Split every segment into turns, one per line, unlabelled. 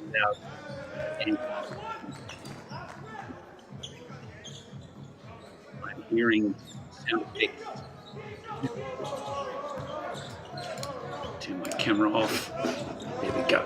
without any, I'm hearing sound effects. Turn my camera off. There we go.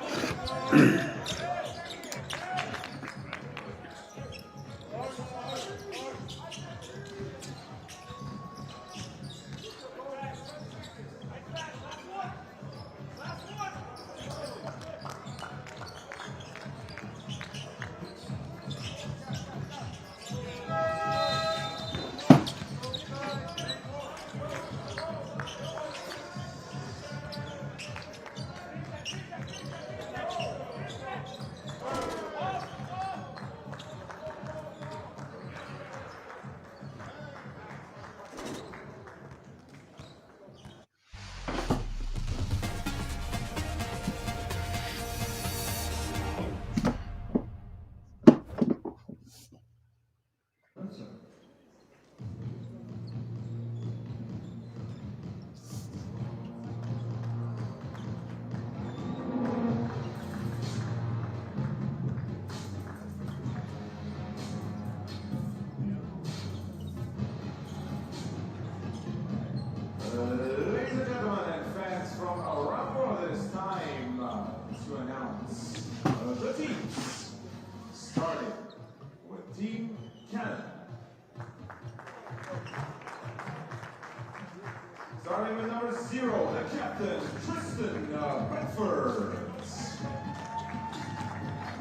Starting with number 0, the captain, Tristan Bedford.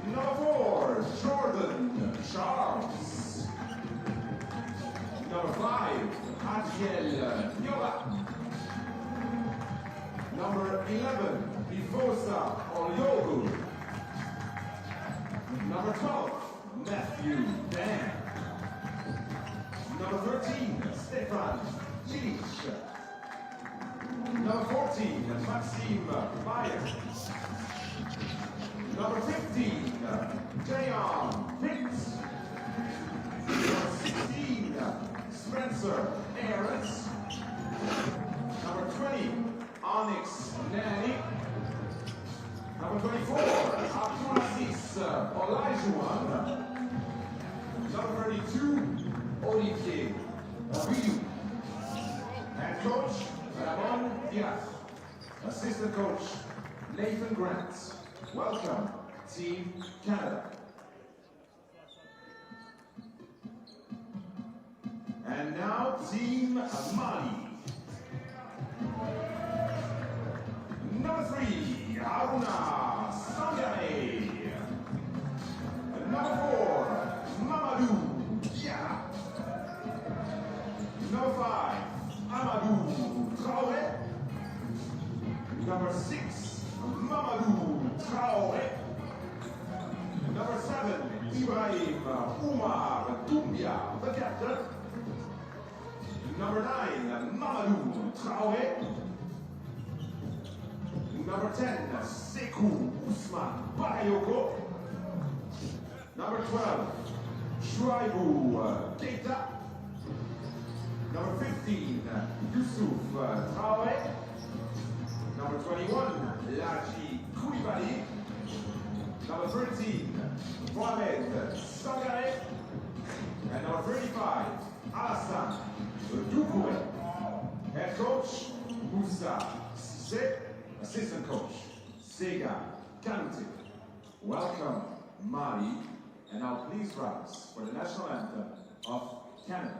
Number 4, Jordan Charles. Number 5, Adriel Yola. Number 11, Bifosa Olyogu. Number 12, Matthew Dan. Number 13, Stefan Cilic. Number 14, Maxime Bayer. Number 15, Jayon Pitts. Number 16, Spencer Aarons. Number 20, Onyx Nanny. Number 24, Abdulaziz Olajuwon. Number 32, Olivier Abiyu. Head coach, Ramon Diaz. Assistant coach, Nathan Grant. Welcome, Team Canada. And now, Team Mali. Number 3, Haruna Sangare. Number 4, Mamadou Dia. Number 5, Amadou Traoré. Number 6, Mamadou Traoré. Number 7, Ibrahim Oumar Doumbia, the captain. Number 9, Mamadou Traoré. Number 10, Sekou Ousmane Bakayoko. Number 12, Shuaibu Keita. Number 15, Youssouf Traoré. Number 21, Laji Koulibaly. Number 13, Mohamed Sangare. And number 35, Alassane Doucouré. Head coach, Moussa Cissé. Assistant coach, Sega Kanouté. Welcome, Mali, and now please rise for the national anthem of Canada.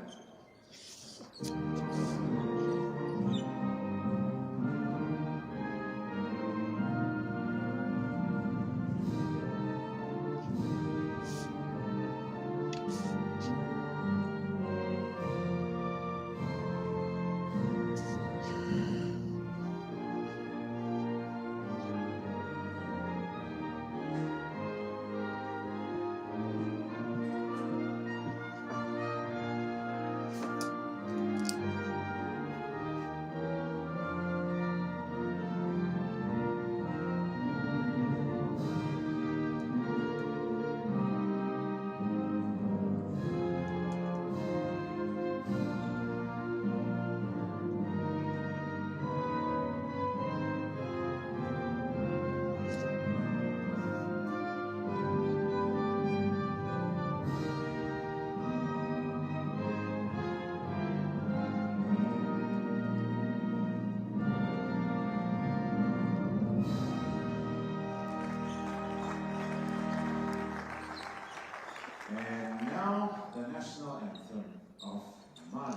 And now the national anthem of Mali.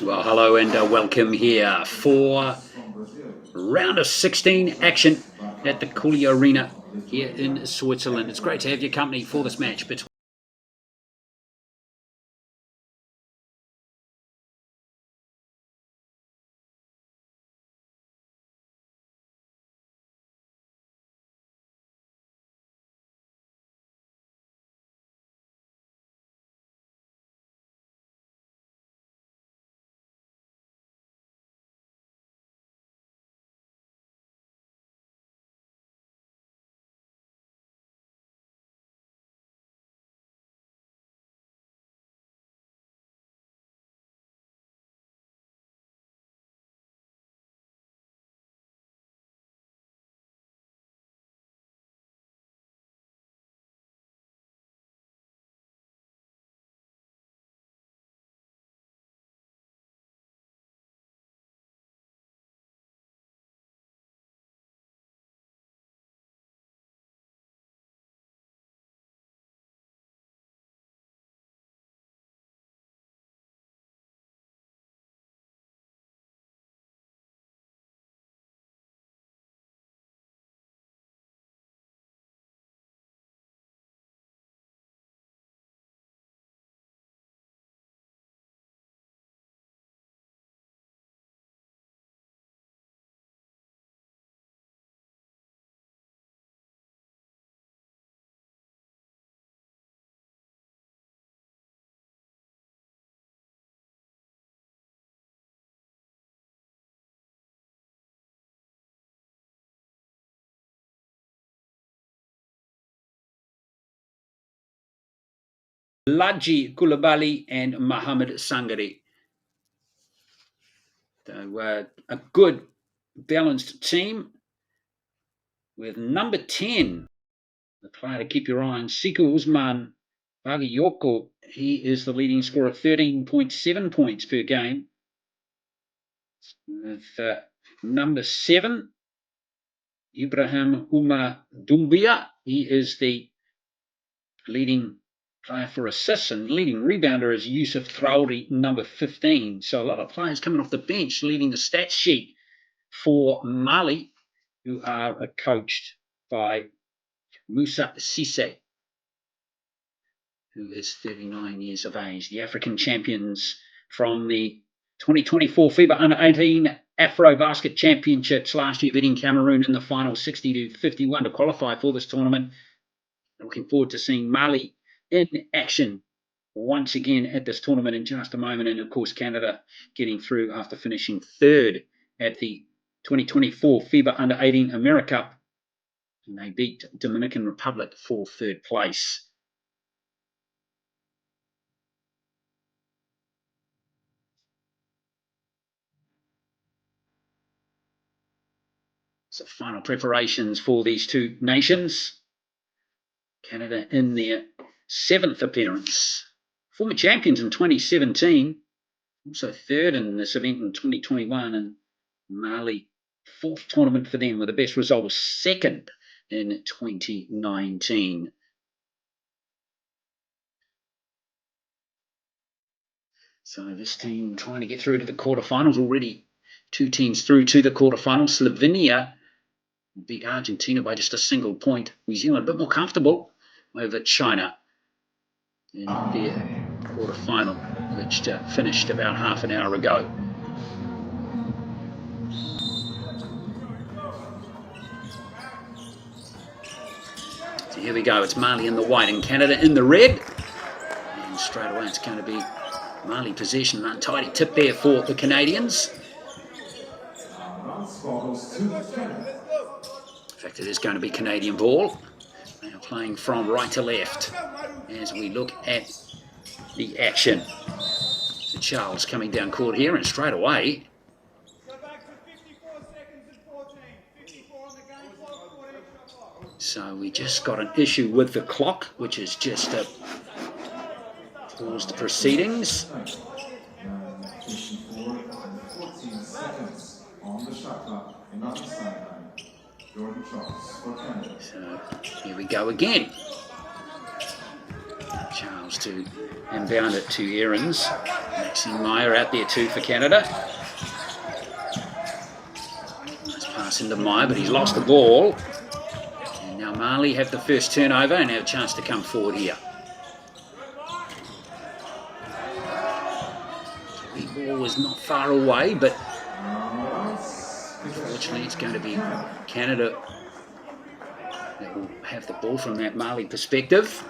Well, hello and welcome here for round of 16 action at the Cooley Arena here in Switzerland. It's great to have your company for this match between Laji Koulibaly and Mohamed Sangare. So, a good balanced team with number 10, the player to keep your eye on, Siku Usman Bagayoko. He is the leading scorer, 13.7 points per game. With number 7, Ibrahim Umar Doumbia. He is the leading player for assists, and leading rebounder is Yusuf Traore, number 15. So a lot of players coming off the bench leading the stats sheet for Mali, who are coached by Moussa Cissé, who is 39 years of age. The African champions from the 2024 FIBA U19 Afro-Basket Championships last year, beating Cameroon in the final 60-51 to qualify for this tournament. Looking forward to seeing Mali in action once again at this tournament in just a moment. And of course, Canada getting through after finishing third at the 2024 FIBA Under-18 AmeriCup. And they beat Dominican Republic for third place. So final preparations for these two nations. Canada in their 7th appearance. Former champions in 2017. Also third in this event in 2021. And Mali, 4th tournament for them, with the best result was 2nd in 2019. So this team trying to get through to the quarterfinals already. 2 teams through to the quarterfinals. Slovenia beat Argentina by just a single point. New Zealand a bit more comfortable over China in their quarterfinal, which finished about half an hour ago. So here we go. It's Mali in the white and Canada in the red. And straight away it's going to be Mali possession. An untidy tip there for the Canadians. In fact, it is going to be Canadian ball. They are playing from right to left as we look at the action. So Charles coming down court here, and straight away. So we just got an issue with the clock, which is just paused proceedings. So here we go again. Charles to inbound it to Aarons. Maxine Meyer out there too for Canada. Nice pass into Meyer, but he's lost the ball. And now Mali have the first turnover and have a chance to come forward here. The ball was not far away, but unfortunately it's going to be Canada that will have the ball from that Mali perspective.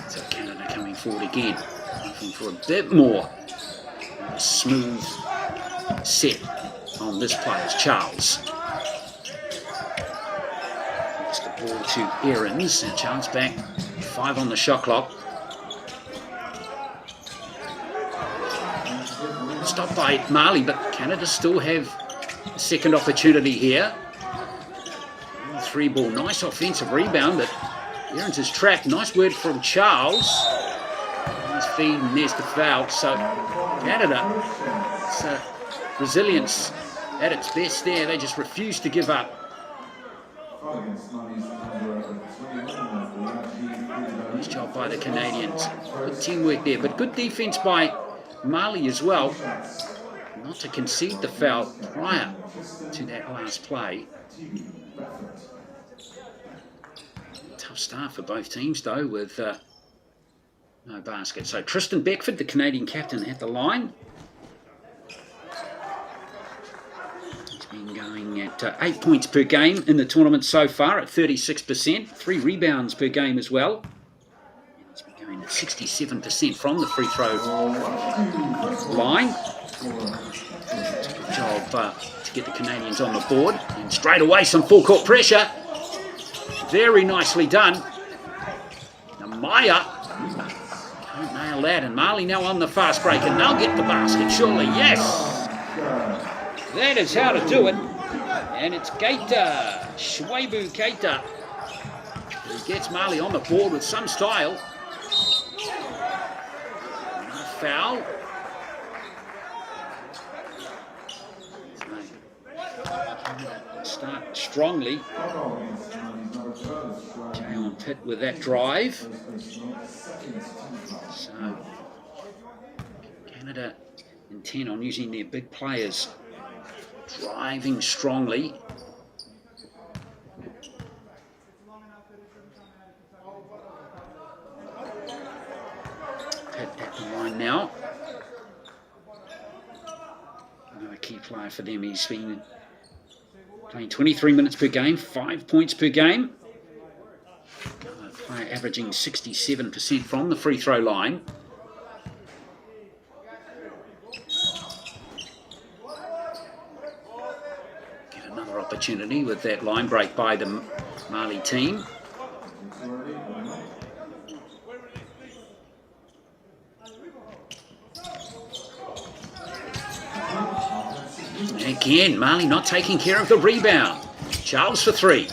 So Canada coming forward again, looking for a bit more smooth set on this player, Charles. It's the ball to Aarons, and Charles back, 5 on the shot clock. Stopped by Mali, but Canada still have a second opportunity here. 3 ball, nice offensive rebound, but Aarons is tracked. Nice word from Charles. Nice feed, and there's the foul. So Canada, it's resilience at its best there. They just refuse to give up. Nice job by the Canadians. Good teamwork there, but good defense by Mali as well. Not to concede the foul prior to that last play. Tough start for both teams though, with no basket. So Tristan Beckford, the Canadian captain, at the line. He's been going at 8 points per game in the tournament so far at 36%, 3 rebounds per game as well. He's been going at 67% from the free throw line. It's a good job to get the Canadians on the board. And straight away some full court pressure. Very nicely done. Now Maya can't nail that, and Mali now on the fast break, and they'll get the basket, surely. Yes! That is how to do it. And it's Keita, Shwebu Keita, who gets Mali on the board with some style. No foul. So, start strongly. Jay on Pitt with that drive. So Canada intent on using their big players, driving strongly. Pitt at the line now. Another key player for them. He's been playing 23 minutes per game, 5 points per game. Player averaging 67% from the free throw line. Get another opportunity with that line break by the Mali team. Again, Mali not taking care of the rebound. Charles for 3.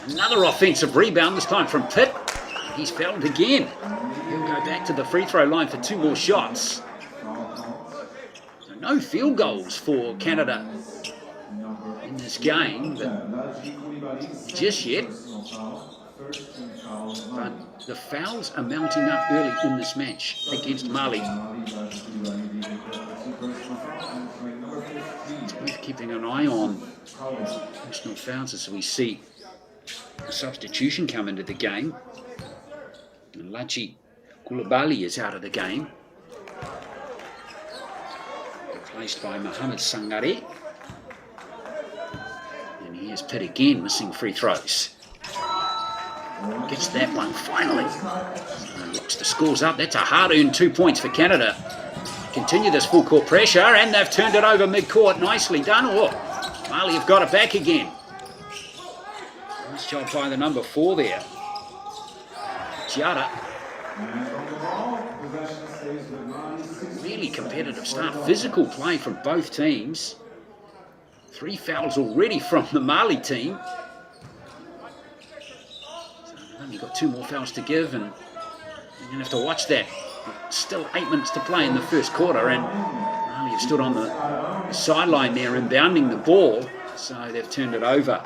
Another offensive rebound, this time from Pitt. He's fouled again. He'll go back to the free throw line for 2 more shots. So No field goals for Canada in this game, but just yet. But the fouls are mounting up early in this match against Mali. It's worth keeping an eye on personal fouls as we see a substitution come into the game. Lachi Koulibaly is out of the game, replaced by Mohamed Sangare. And here's Pitt again, missing free throws. Gets that one finally. Looks the scores up. That's a hard-earned 2 points for Canada. Continue this full court pressure, and they've turned it over mid-court. Nicely done. Oh, Mali have got it back again. Nice job by the number 4 there. Giada. Really competitive start. Physical play from both teams. 3 fouls already from the Mali team. So they've only got 2 more fouls to give, and you're going to have to watch that. Still 8 minutes to play in the first quarter, and Mali have stood on the sideline there inbounding the ball, so they've turned it over.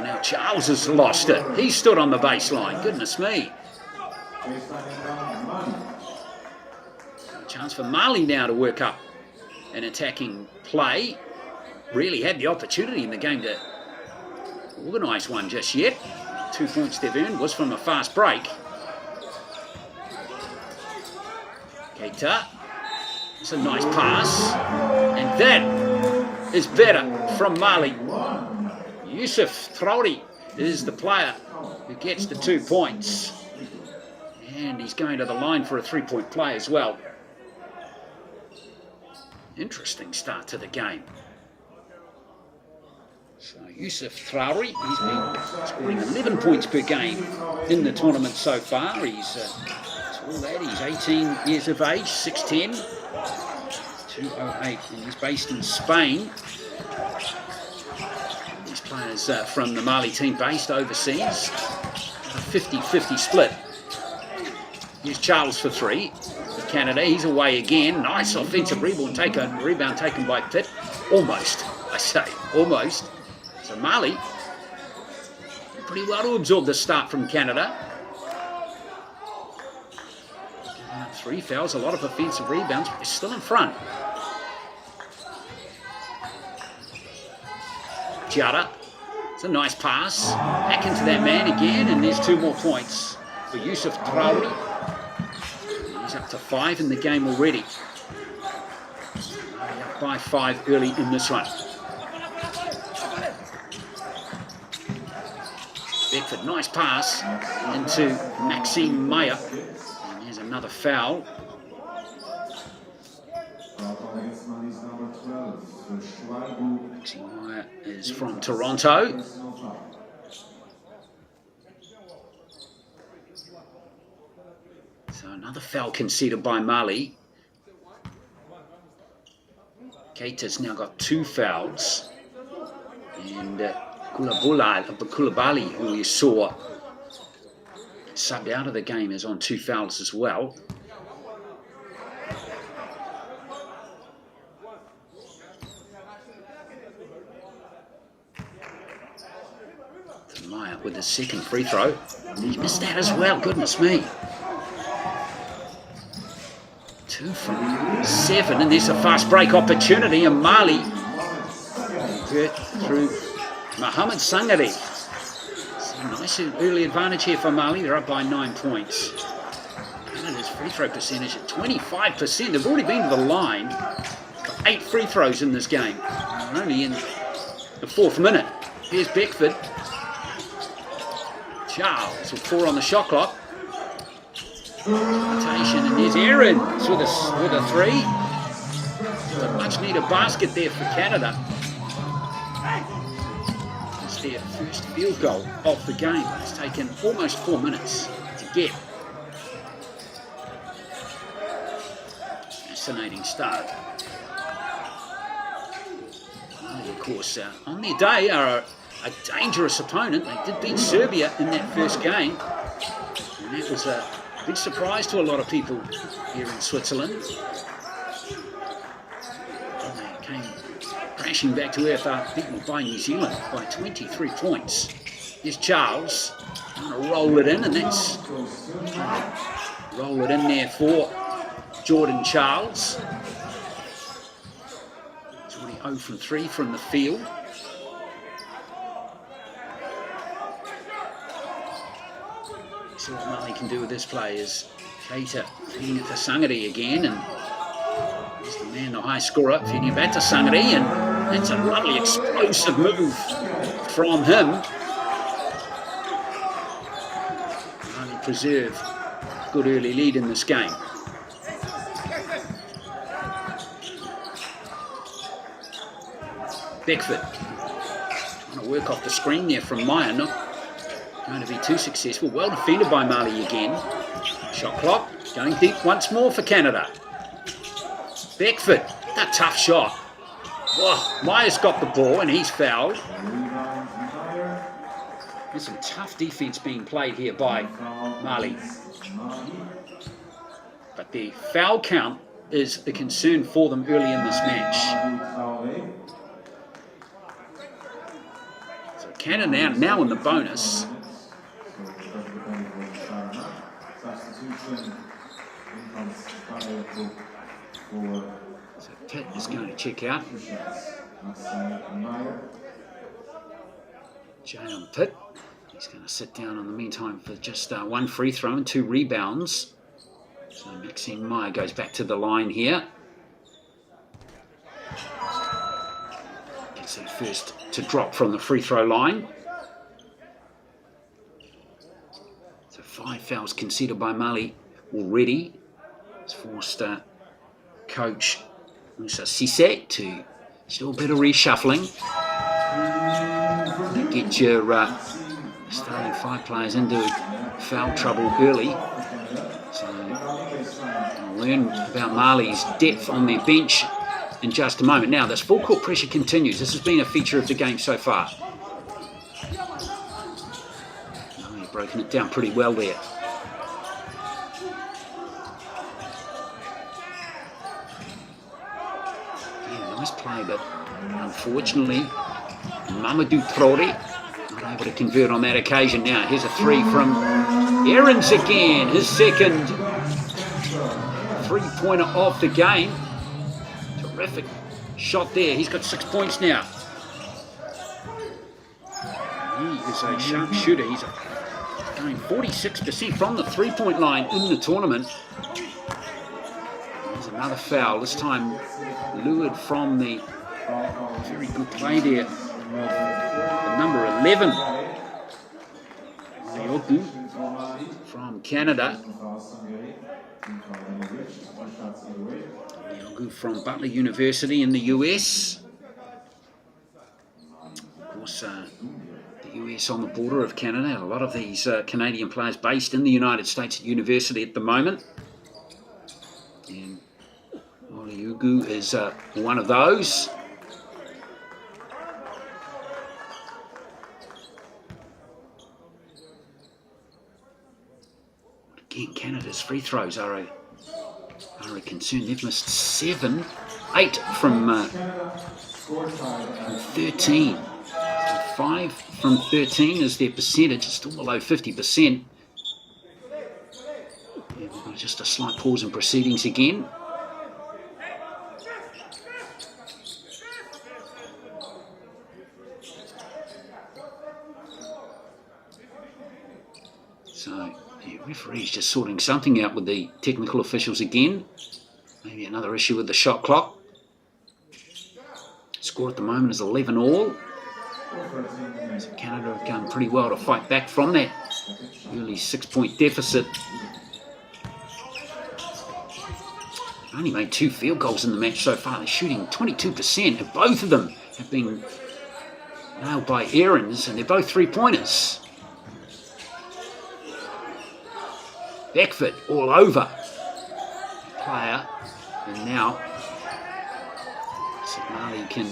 Now Charles has lost it. He stood on the baseline. Goodness me. Chance for Mali now to work up an attacking play. Really had the opportunity in the game to organise one just yet. 2 points they've earned was from a fast break. Keita. It's a nice pass. And that is better from Mali. Yusuf Traore is the player who gets the 2 points. And he's going to the line for a 3-point play as well. Interesting start to the game. So Yusuf Traore, he's been scoring 11 points per game in the tournament so far. He's a tall lad, he's 18 years of age, 6'10", 208, and he's based in Spain. These players from the Mali team based overseas, a 50-50 split. Here's Charles for 3. For Canada, he's away again. Nice offensive rebound taken by Pitt. Almost, I say, almost. So Mali, pretty well to absorb the start from Canada. 3 fouls, a lot of offensive rebounds, but they're still in front. Giada, it's a nice pass. Back into that man again, and there's 2 more points for Yusuf Traore. He's up to 5 in the game already. Up by 5 early in this one. Beckford, nice pass into Maxime Meyer. And here's another foul. Maxime Meyer is from Toronto. So another foul conceded by Mali. Keita's now got 2 fouls. And Koulibaly, who we saw subbed out of the game, is on 2 fouls as well. Meyer with his second free throw. He missed that as well, goodness me. 2 from 7, and there's a fast break opportunity, and Mali through Mohamed Sangare. So nice early advantage here for Mali. They're up by 9 points. Canada's free throw percentage at 25%. They've already been to the line for 8 free throws in this game. They're only in the 4th minute. Here's Beckford. Charles with 4 on the shot clock. Rotation, and there's Aaron with a 3. It's a much needed basket there for Canada. It's their first field goal of the game. It's taken almost 4 minutes to get. Fascinating start. Of course, on their day are a dangerous opponent. They did beat Serbia in that first game. And that was a big surprise to a lot of people here in Switzerland. And they came crashing back to earth after beaten by New Zealand by 23 points. Here's Charles. Going to roll it in, and that's roll it in there for Jordan Charles. He's already 0 from 3 from the field. See what Mali can do with this play is Keita feeding it to Sangari again, and he's the man, the high scorer, feeding it back to Sangari, and that's a lovely explosive move from him. Mali preserve a good early lead in this game. Beckford trying to work off the screen there from Meyer, not going to be too successful. Well defended by Mali again. Shot clock going deep once more for Canada. Beckford, a tough shot. Whoa, Meyer's got the ball and he's fouled. There's some tough defense being played here by Mali. But the foul count is a concern for them early in this match. So Canada now in the bonus. So Pitt is going to check out. Jalen Pitt. He's going to sit down in the meantime for just one free throw and 2 rebounds. So Maxime Meyer goes back to the line here. Gets the first to drop from the free throw line. So 5 fouls conceded by Mali already. It's forced coach Moussa Cissé to still a bit of reshuffling. You get your starting 5 players into foul trouble early. So we'll learn about Mali's depth on their bench in just a moment. Now this full court pressure continues. This has been a feature of the game so far. Mali broken it down pretty well there. Nice play, but unfortunately Mamadou Traoré not able to convert on that occasion. Now here's a 3 from Aarons again, his second 3-pointer of the game. Terrific shot there. He's got 6 points now. He is a sharp shooter. He's going 46% from the 3-point line in the tournament. There's another foul, this time lured from the very good play there of the number 11, Lyogu from Canada. Lyogu from Butler University in the US. Of course, the US on the border of Canada. A lot of these Canadian players based in the United States at university at the moment. And Lyogu is one of those. Again, Canada's free throws are a concern. They've missed 8 from 13. 5 from 13 is their percentage. It's still below 50%. Yeah, we've got just a slight pause in proceedings again. So the referee's just sorting something out with the technical officials again. Maybe another issue with the shot clock. Score at the moment is 11-all. So Canada have done pretty well to fight back from that early 6-point deficit. They've only made 2 field goals in the match so far. They're shooting 22%, and both of them have been nailed by Aarons, and they're both 3-pointers. Beckford all over the player, and now So Mali can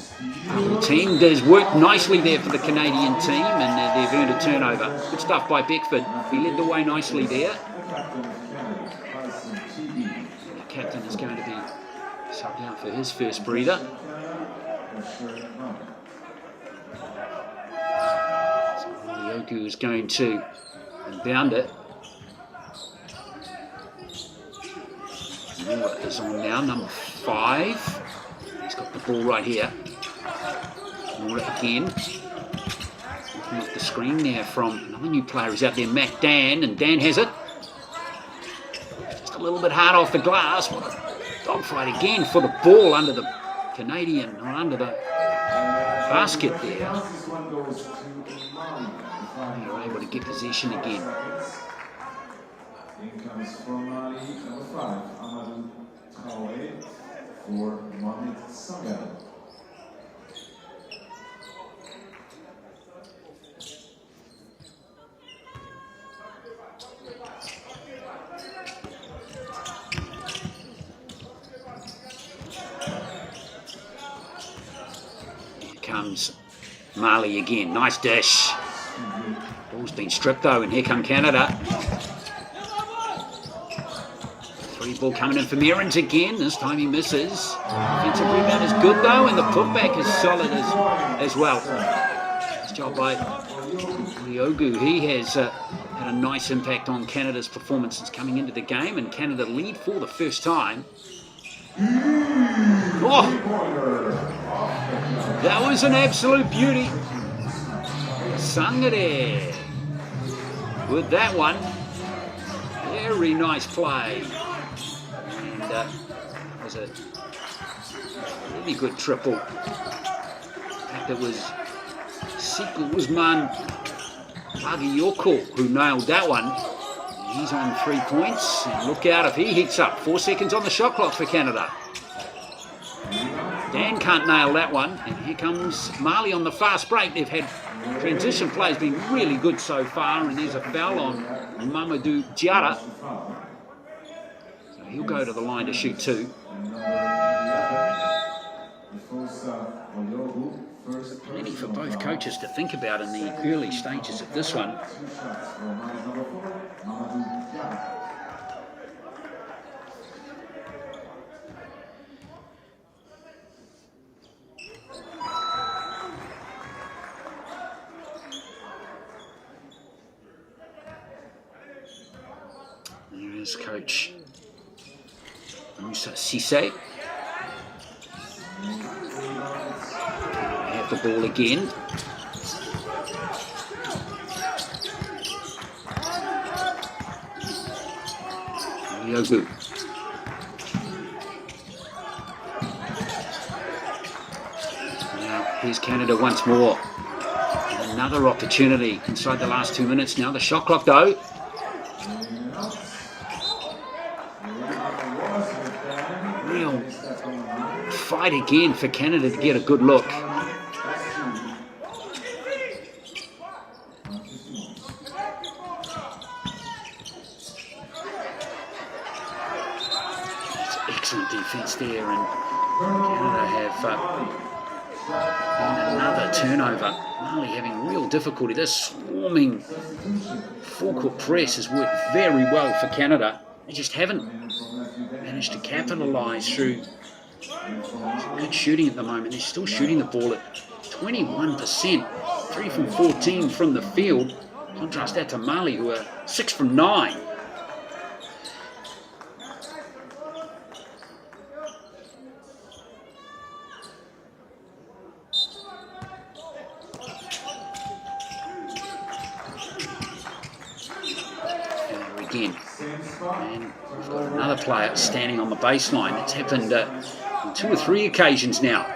the team does work nicely there for the Canadian team, and they've earned a turnover. Good stuff by Beckford. He led the way nicely there. The captain is going to be subbed out for his first breather. So Oliogu is going to inbound it. Moore is on now, number 5. He's got the ball right here. Moore again. Looking off the screen there from another new player who's out there, Matt Dan, and Dan has it. Just a little bit hard off the glass. What a dogfight again for the ball under the Canadian, or under the basket there. They're able to get possession again.
In comes from Mali, number 5, Amadou Traoré for Mohamed Sangal.
Here comes Mali again. Nice dish. Ball's been stripped though, and here come Canada. Ball coming in from Aarons again. This time he misses. Defensive rebound is good though, and the putback is solid as well. Nice job by Oliogu. He has had a nice impact on Canada's performance since coming into the game, and Canada lead for the first time. Oh, that was an absolute beauty. Sangare with that one. Very nice play. That was a really good triple. In fact, it was Siku Usman Bagayoko who nailed that one. He's on 3 points. And look out if he heats up. 4 seconds on the shot clock for Canada. Dan can't nail that one. And here comes Mali on the fast break. They've had transition plays been really good so far. And there's a foul on Mamadou Diarra. He'll go to the line to shoot 2. Plenty for both coaches to think about in the early stages of this one. There is Coach Musa Cisse. Have the ball again. Oliogu. Now here's Canada once more. Another opportunity inside the last 2 minutes now. The shot clock though. Real fight again for Canada to get a good look. It's excellent defense there, and Canada have another turnover. Mali having real difficulty. This swarming full-court press has worked very well for Canada. They just haven't managed to capitalise through good shooting at the moment. They're still shooting the ball at 21%, 3 from 14 from the field. Contrast that to Mali, who are 6 from 9. Again, and we've got another player standing on the baseline. It's happened on 2 or 3 occasions now.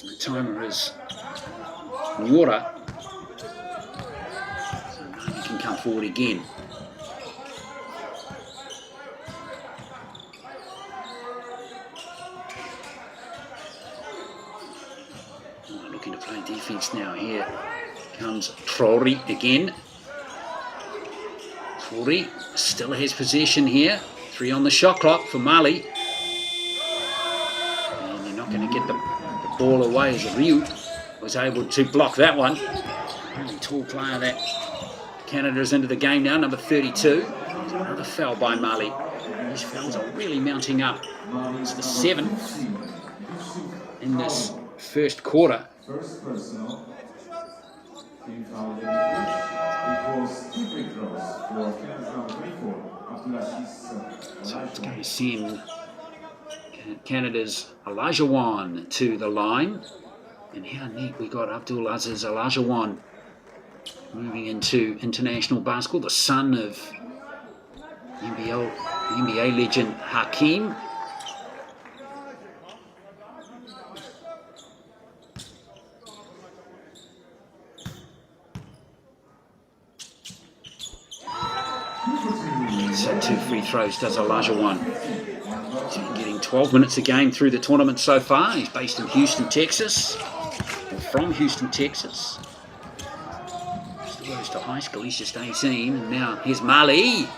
The timer is water, so Mali can come forward again. Looking to play defense now. Here comes Traoré again. Traoré still has possession here. 3 on the shot clock for Mali. going to get the ball away as Ryu was able to block that one. Really tall player that Canada is into the game now, number 32. There's another foul by Mali. These fouls are really mounting up. It's the 7th in this first quarter.
First personal. Team foul equals 2 free throws for Canada's number 24.
So it's going to send Canada's Olajuwon to the line. And how neat we got Abdulaziz Olajuwon moving into international basketball, the son of NBA legend Hakeem. So 2 free throws does Olajuwon. He's been getting 12 minutes a game through the tournament so far. He's based in Houston, Texas. Or from Houston, Texas. Still goes to high school. He's just 18. And now here's Mali.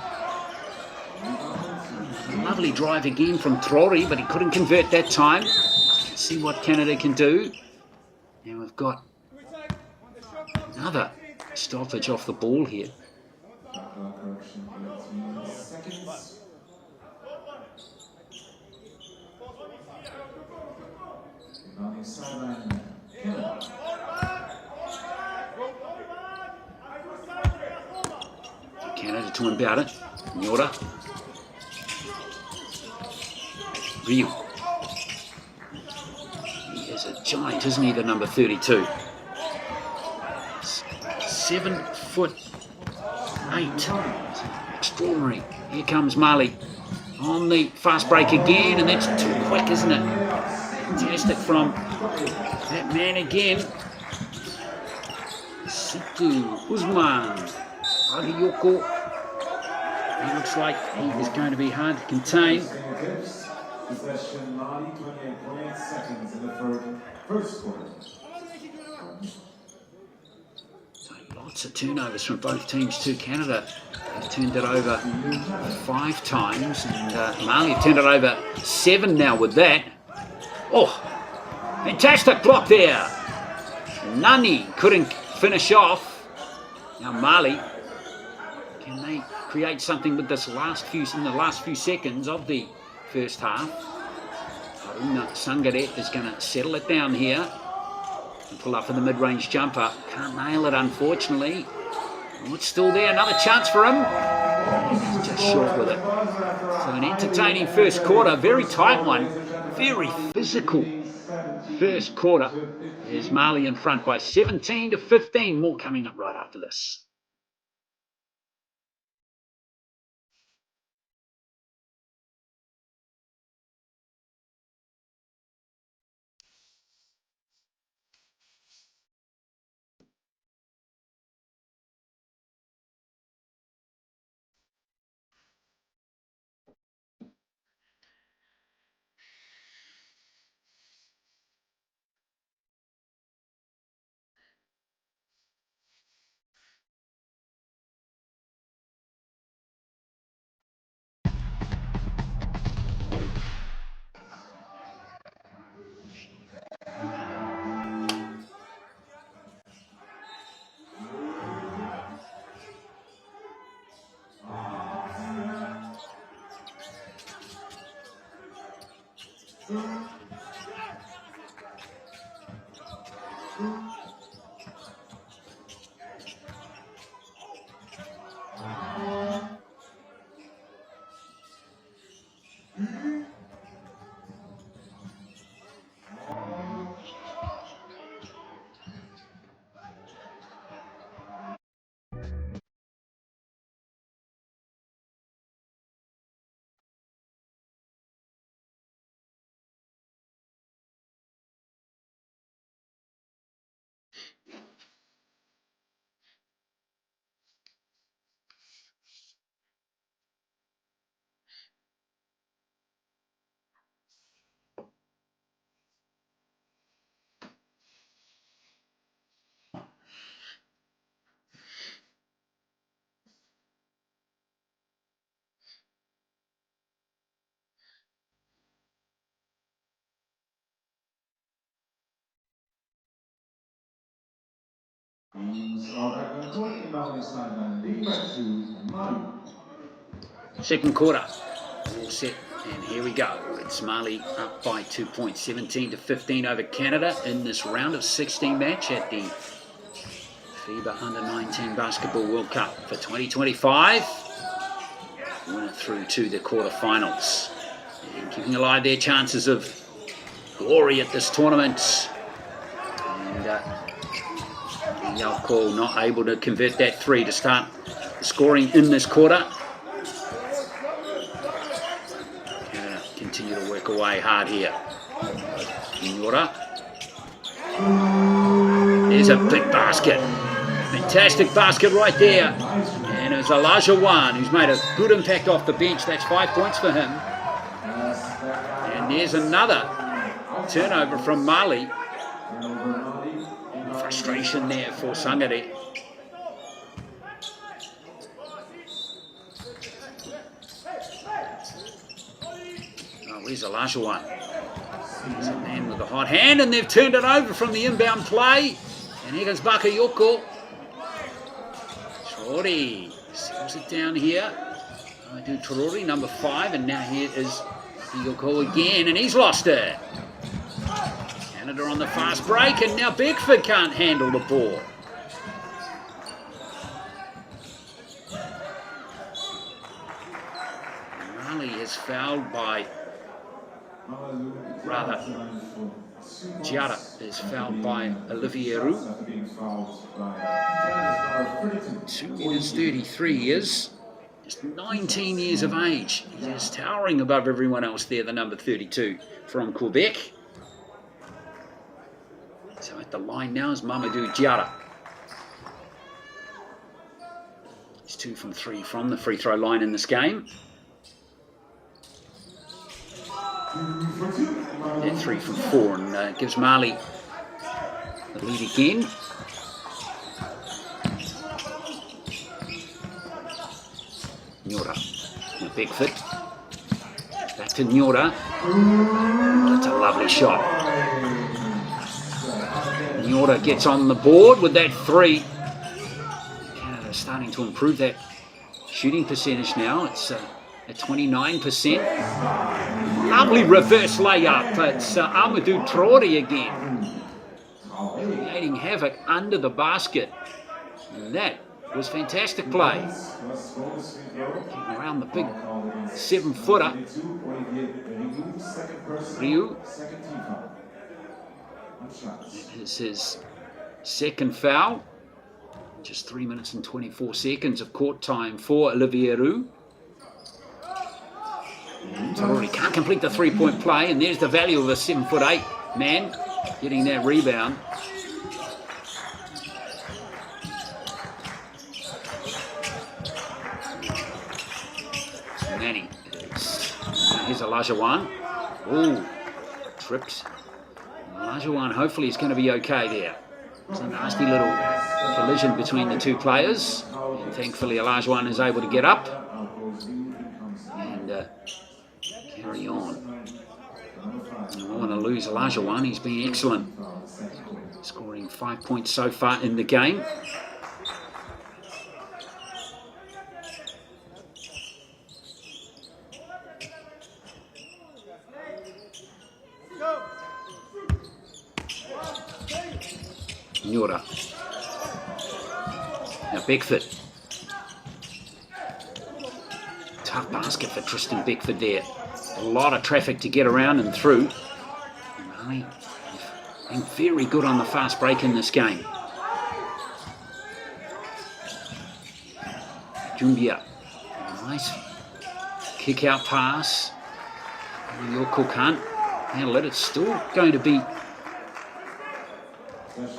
A lovely drive again from Trori, but he couldn't convert that time. Let's see what Canada can do. Now we've got another stoppage off the ball here. Canada to inbound it. Nyora. Ryu. He is a giant, isn't he, the number 32? 7'8". Extraordinary. Here comes Mali on the fast break again, and that's too quick, isn't it? Fantastic from that man again. Siku Usman. Agiyoko. He looks like he is going to be hard to contain.
Possession, Mali, 28.8 seconds in the first quarter.
So lots of turnovers from both teams too. Canada have turned it over 5 times, and Mali have turned it over 7 now with that. Oh, fantastic block there. Nani couldn't finish off. Now Mali, can they create something with this in the last few seconds of the first half? Haruna Sangaret is going to settle it down here and pull up for the mid-range jumper. Can't nail it, unfortunately. Oh, it's still there. Another chance for him. He's just short with it. So an entertaining first quarter. Very tight one. Very physical first quarter. There's Mali in front by 17-15. More coming up right after this.
Teams are going inbound assignment. Lead back to Mali.
Second quarter, all set, and here we go. It's Mali up by 2 points, 17-15 over Canada in this round of 16 match at the FIBA Under-19 Basketball World Cup for 2025. Winner through to the quarterfinals, and keeping alive their chances of glory at this tournament. And Yalko not able to convert that three to start scoring in this quarter. Continue to work away hard here. Nyora. There's a big basket. Fantastic basket right there. And it's Olajuwon who's made a good impact off the bench. That's 5 points for him. And there's another turnover from Mali. Frustration there for Sangare. Where's Olajuwon? He's a man with a hot hand, and they've turned it over from the inbound play. And here comes Bakayoko. Traore settles it down here. I do Traore, number 5, and now here is Bakayoko again, and he's lost it. Canada on the fast break, and now Beckford can't handle the ball. Mali is fouled by... Rather, Giada is fouled by Olivier Roux. 2 meters 33 he is. Just 19 years of age. He is towering above everyone else there, the number 32 from Quebec. So at the line now is Mamadou Giada. He's 2 from 3 from the free throw line in this game. And 3 from 4, and gives Mali the lead again. Nyora, Beckford. Back to Nyora. That's a lovely shot. Nyora gets on the board with that 3. Canada starting to improve that shooting percentage now. It's at 29%. Lovely reverse layup. It's Amadou Traore again, creating havoc under the basket. And that was fantastic play. Around the big 7-footer. Ryu. That is his second foul. Just 3 minutes and 24 seconds of court time for Olivier Roux. Traore can't complete the 3-point play, and there's the value of a 7'8" man getting that rebound. Manny. Here's Olajuwon. Oh, tripped. Olajuwon hopefully is going to be okay there. It's a nasty little collision between the two players, and thankfully Olajuwon is able to get up and carry on. I don't want to lose Olajuwon. He's been excellent, scoring 5 points so far in the game. Nyora. Now Beckford. Tough basket for Tristan Beckford there. A lot of traffic to get around and through. Mali been very good on the fast break in this game. Jumbia. Nice kick out pass. Yoko can't handle it. It's still going to be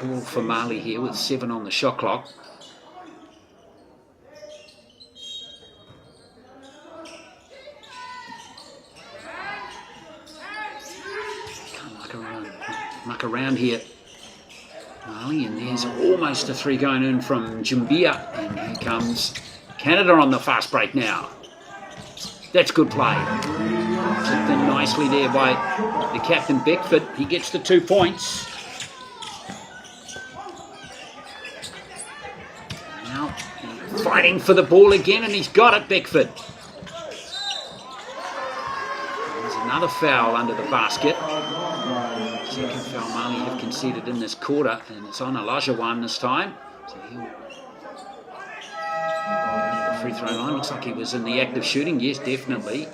ball for Mali here with 7 on the shot clock. Muck around here, Mali, and there's almost a 3 going in from Jumbia, and here comes Canada on the fast break now. That's good play. Tipped in nicely there by the captain Beckford. He gets the 2 points. fighting for the ball again, and he's got it, Beckford. There's another foul under the basket. Second foul Mali have conceded in this quarter, and it's on Olajuwon this time. So he'll the free throw line. Looks like he was in the act of shooting. Yes, definitely.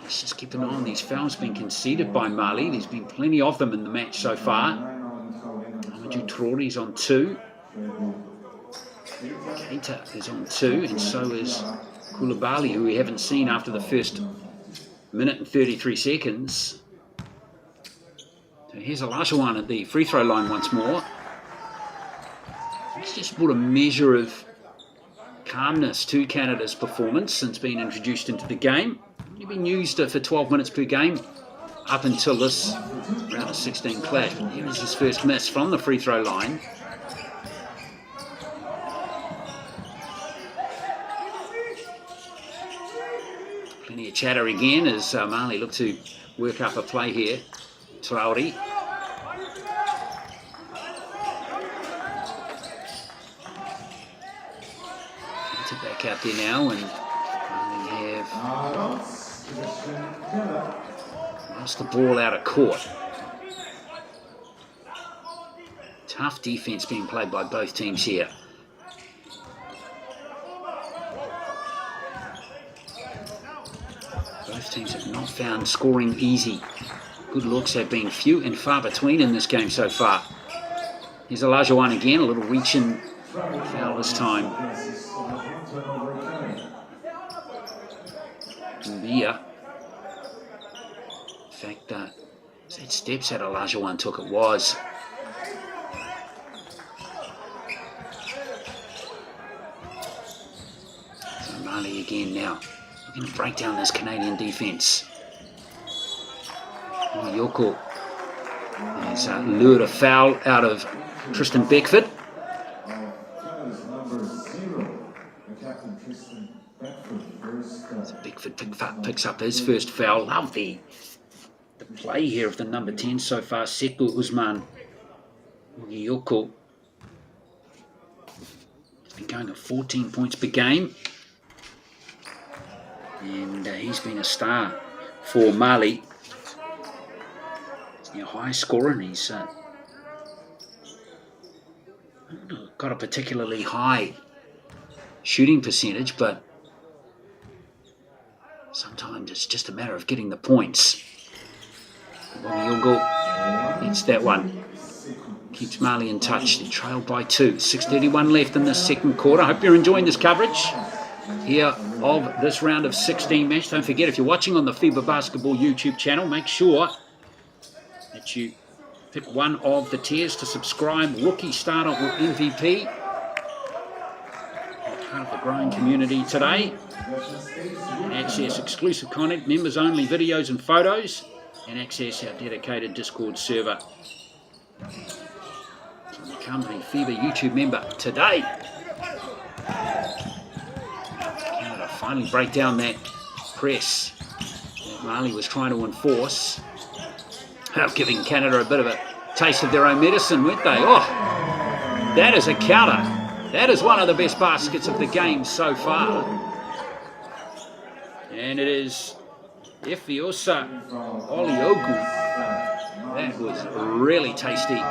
Let's just keep an eye on these fouls being conceded by Mali. There's been plenty of them in the match so far. Amadou Traore's on 2. Keita is on 2, and so is Koulibaly, who we haven't seen after the first minute and 33 seconds. So here's Olajuwon at the free throw line once more. It's just brought a measure of calmness to Canada's performance since being introduced into the game. Only been used for 12 minutes per game up until this round of 16 clash. But here is his first miss from the free throw line. Plenty of chatter again as Mali look to work up a play here. Traore. Back out there now, and we have lost the ball out of court. Tough defense being played by both teams here. Both teams have not found scoring easy. Good looks have been few and far between in this game so far. Here's Olajuwon again, a little reach-in foul this time. Mbia. In fact, that steps that Olajuwon took, it was. So Mali again now. We're going to break down this Canadian defense. Yoko has lured a foul out of Tristan Beckford. So Beckford picks up his first foul. Love the play here of the number 10 so far, Sekou Usman Yoko. He's been going at 14 points per game. And he's been a star for Mali. He's their high scorer, and he's got a particularly high shooting percentage, but sometimes it's just a matter of getting the points. Wongyugo hits that one. Keeps Mali in touch. They trail by 2. 6:31 left in the second quarter. I hope you're enjoying this coverage here of this round of 16 match. Don't forget, if you're watching on the FIBA Basketball YouTube channel, make sure that you pick one of the tiers to subscribe, Rookie, Starter, or MVP. Part of the growing community today. And access exclusive content, members only videos and photos, and access our dedicated Discord server. So become a FIBA YouTube member today. Canada finally break down that press that Mali was trying to enforce. Giving Canada a bit of a taste of their own medicine, weren't they? Oh, that is a counter. That is one of the best baskets of the game so far. And it is Ifeosa Oliogu. That was really tasty.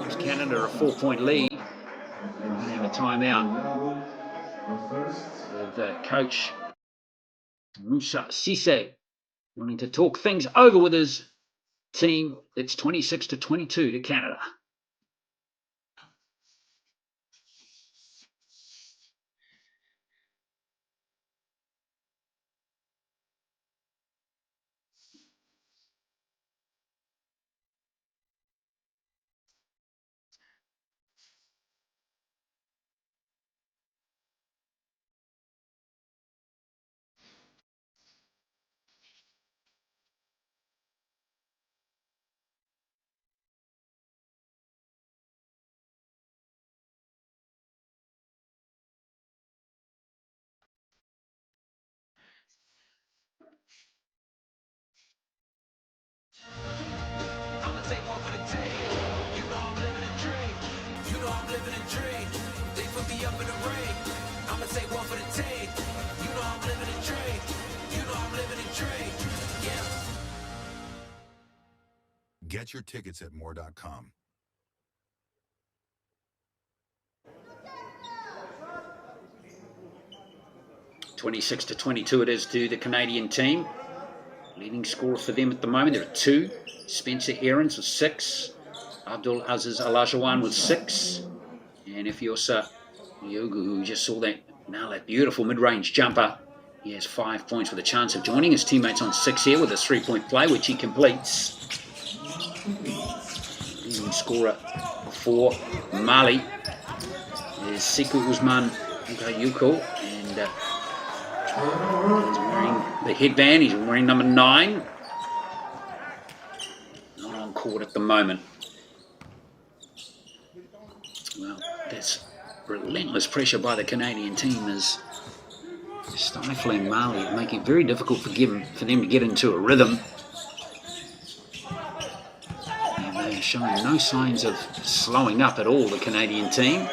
Gives Canada a 4-point lead. They have a timeout with coach Musa Cisse wanting to talk things over with his team. It's 26-22 to Canada.
Get your tickets at more.com.
(26-22) it is to the Canadian team. Leading scorer for them at the moment, there are 2. Spencer Aarons with 6. Abdul Aziz Alajuwon with 6. And Ifyosa Yogu, who just saw that beautiful mid-range jumper, he has 5 points with a chance of joining his teammates on 6 here with a 3-point play, which he completes. Leading scorer for Mali is Sekou Usman Ukayuko, and he's wearing the headband. He's wearing number 9. Not on court at the moment. Well, that's relentless pressure by the Canadian team is stifling Mali, making it very difficult for them to get into a rhythm. And they are showing no signs of slowing up at all, the Canadian team.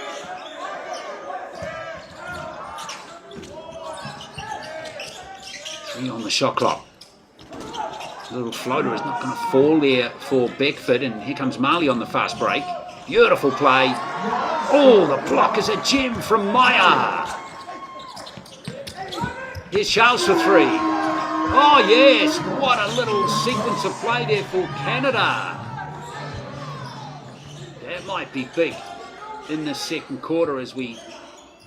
On the shot clock. The little floater is not going to fall there for Beckford, and here comes Mali on the fast break. Beautiful play. Oh, the block is a gem from Maya. Here's Charles for 3. Oh yes, what a little sequence of play there for Canada. That might be big in the second quarter as we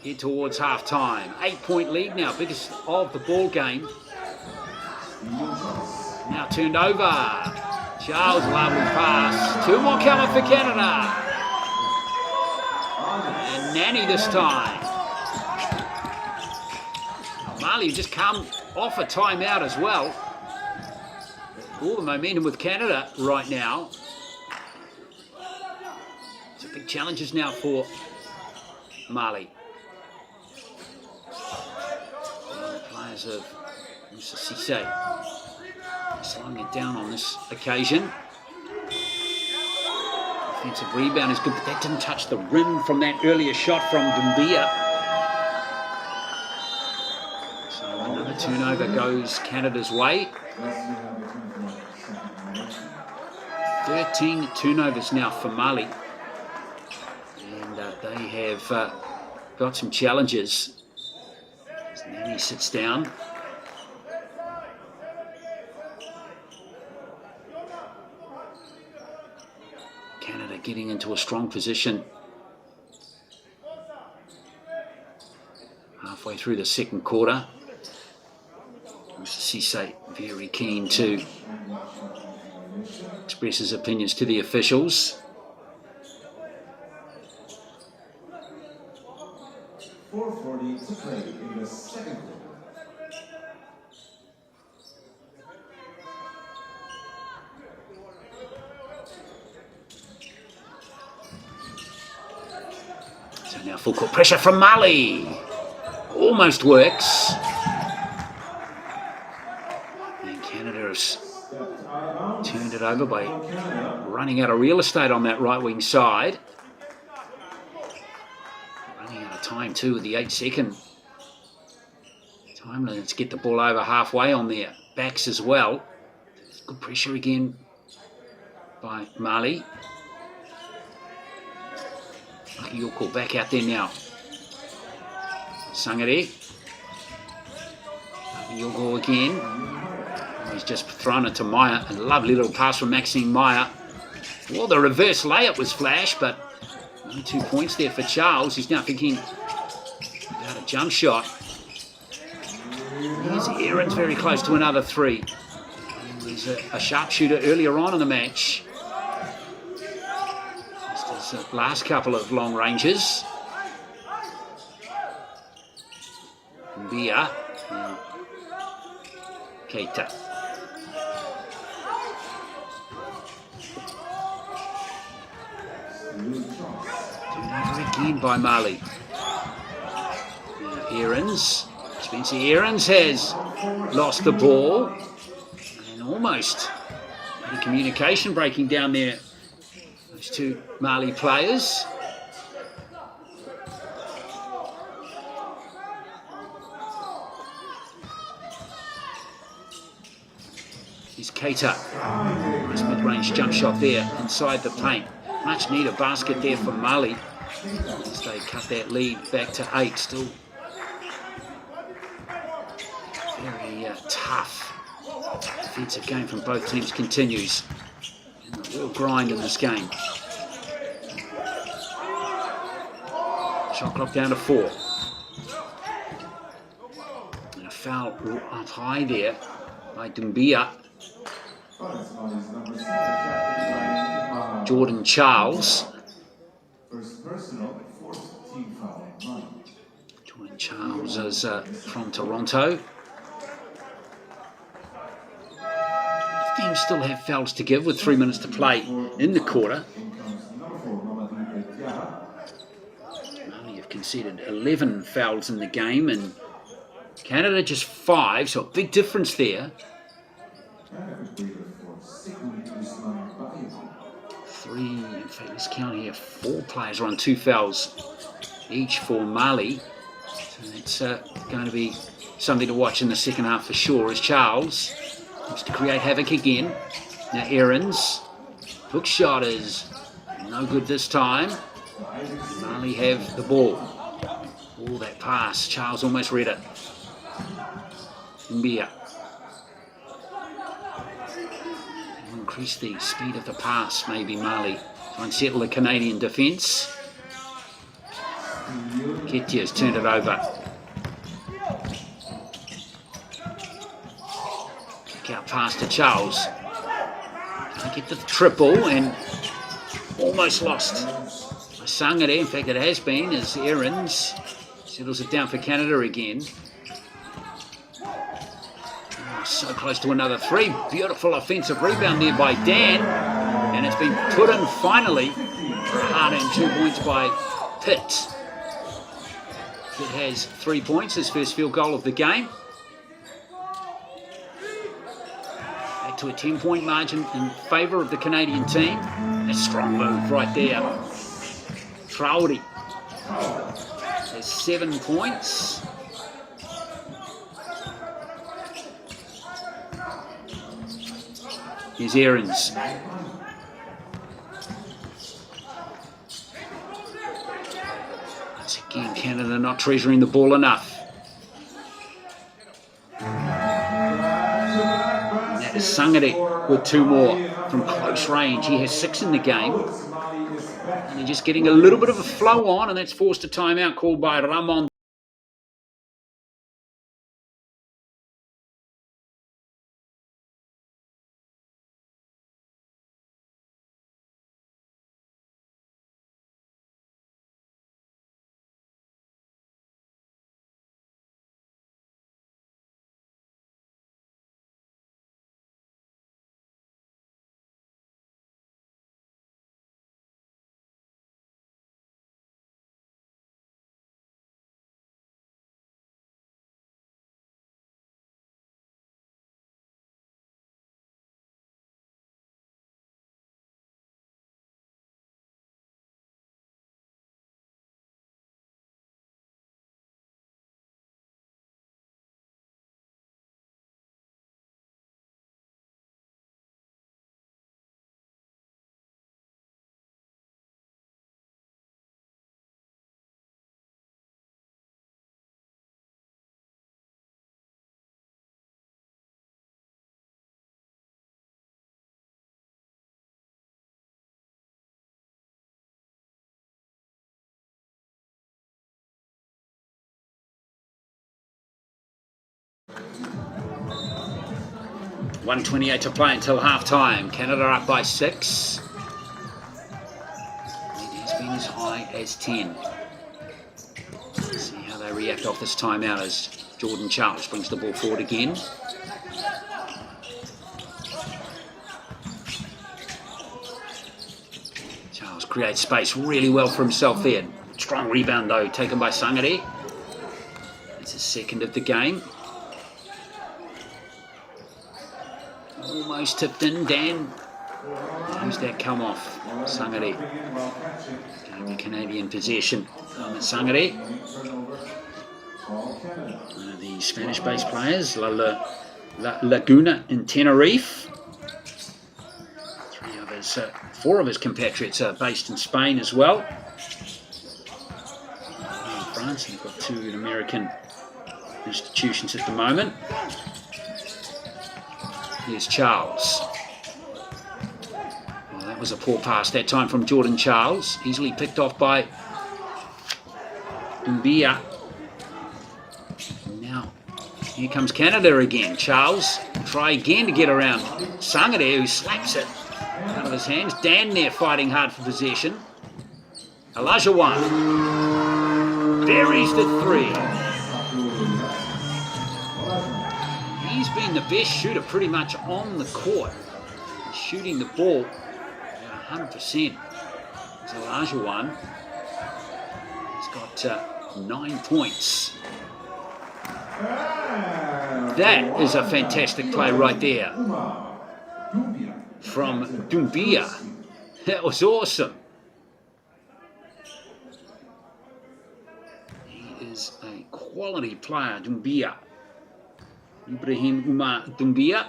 head towards half time. 8-point lead now, biggest of the ball game. Now turned over. Charles, lovely pass. 2 more coming for Canada. And Nanny this time. Mali just come off a timeout as well. All the momentum with Canada right now. So big challenges now for Mali. The players of Moussa Cisse slowing it down on this occasion. Offensive rebound is good, but that didn't touch the rim from that earlier shot from Doumbia. So another turnover goes Canada's way. 13 turnovers now for Mali. And they have got some challenges. As Nanny sits down. Canada getting into a strong position halfway through the second quarter. Mr. Cisse very keen to express his opinions to the officials.
4:40 to play in the second quarter.
So now full court pressure from Mali. Almost works. And Canada has turned it over by running out of real estate on that right wing side. Running out of time too with the 8-second time limit to get the ball over halfway on their backs as well. Good pressure again by Mali. Yoko back out there now. Sangare. Yoko again. He's just thrown it to Maya. A lovely little pass from Maxime Maya. Well, the reverse layup was flash, but no 2 points there for Charles. He's now thinking about a jump shot. Here's Aarons very close to another 3. He was a sharpshooter earlier on in the match. The last couple of long ranges. Bia and Keita. Turnover again by Mali. Aarons. Spencer Aarons has lost the ball. And almost the communication breaking down there. Those 2 Mali players. Here's Keita. Nice mid-range jump shot there inside the paint. Much needed basket there for Mali as they cut that lead back to 8. Still very tough. Defensive game from both teams continues. And a real grind in this game. Shot clock down to 4. And a foul up high there by Doumbia. Jordan Charles. Jordan Charles is from Toronto. The teams still have fouls to give with 3 minutes to play in the quarter. Mali have conceded 11 fouls in the game and Canada just 5, so a big difference there. 3, in fact, let's count here. 4 players are on 2 fouls each for Mali. So it's going to be something to watch in the second half for sure as Charles wants to create havoc again. Now Aarons, hook shot is no good this time. Mali have the ball. Oh, that pass. Charles almost read it. Mbia. Increase the speed of the pass, maybe Mali. Try and settle the Canadian defence. Ketia's turned it over. Kick out pass to Charles. Can't get the triple and almost lost. I sung it, in fact it has been, as Aarons settles it down for Canada again. So close to another 3. Beautiful offensive rebound there by Dan. And it's been put in finally. Hard-earned 2 points by Pitt. Pitt has 3 points, his first field goal of the game. Back to a 10-point margin in favour of the Canadian team. A strong move right there. Traore has 7 points. Here's Aarons. Once again, Canada not treasuring the ball enough. And that is Sangare with 2 more from close range. He has 6 in the game. And they're just getting a little bit of a flow on, and that's forced a timeout called by Ramon. .128 to play until half-time. Canada up by 6. It has been as high as 10. Let's see how they react off this timeout as Jordan Charles brings the ball forward again. Charles creates space really well for himself there. Strong rebound though, taken by Sangare. It's his second of the game. Almost tipped in, Dan. Who's that come off? Sangare. Going to be Canadian possession. Sangare. One of the Spanish-based players, Lola La Laguna in Tenerife. Four of his compatriots are based in Spain as well. In France, they've got 2 American institutions at the moment. Here's Charles. Well, that was a poor pass that time from Jordan Charles. Easily picked off by Doumbia. Now, here comes Canada again. Charles try again to get around Sangare, who slaps it out of his hands. Dan there fighting hard for possession. Olajuwon buries the 3. He's been the best shooter pretty much on the court. He's shooting the ball at 100%. It's Olajuwon. He's got 9 points. That is a fantastic play right there from Doumbia. That was awesome. He is a quality player, Doumbia. Ibrahim Umar Doumbia.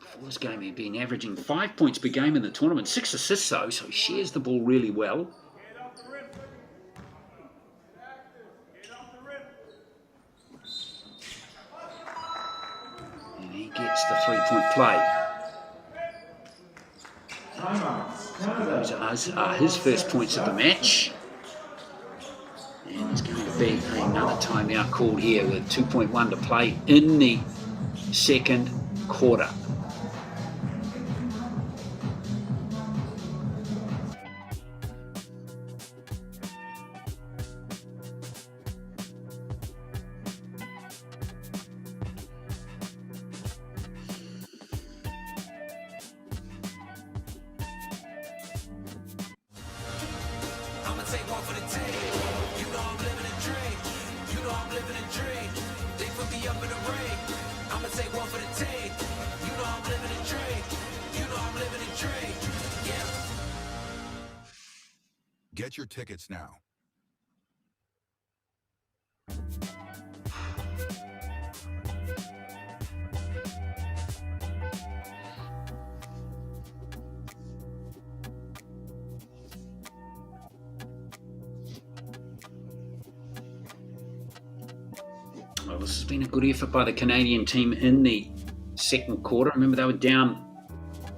Before this game, he'd been averaging 5 points per game in the tournament, 6 assists though, so he shares the ball really well. And he gets the 3-point play. Those are his first points of the match. And there's going to be another timeout called here with 2.1 to play in the second quarter.
Get your tickets now.
Well, this has been a good effort by the Canadian team in the second quarter. Remember, they were down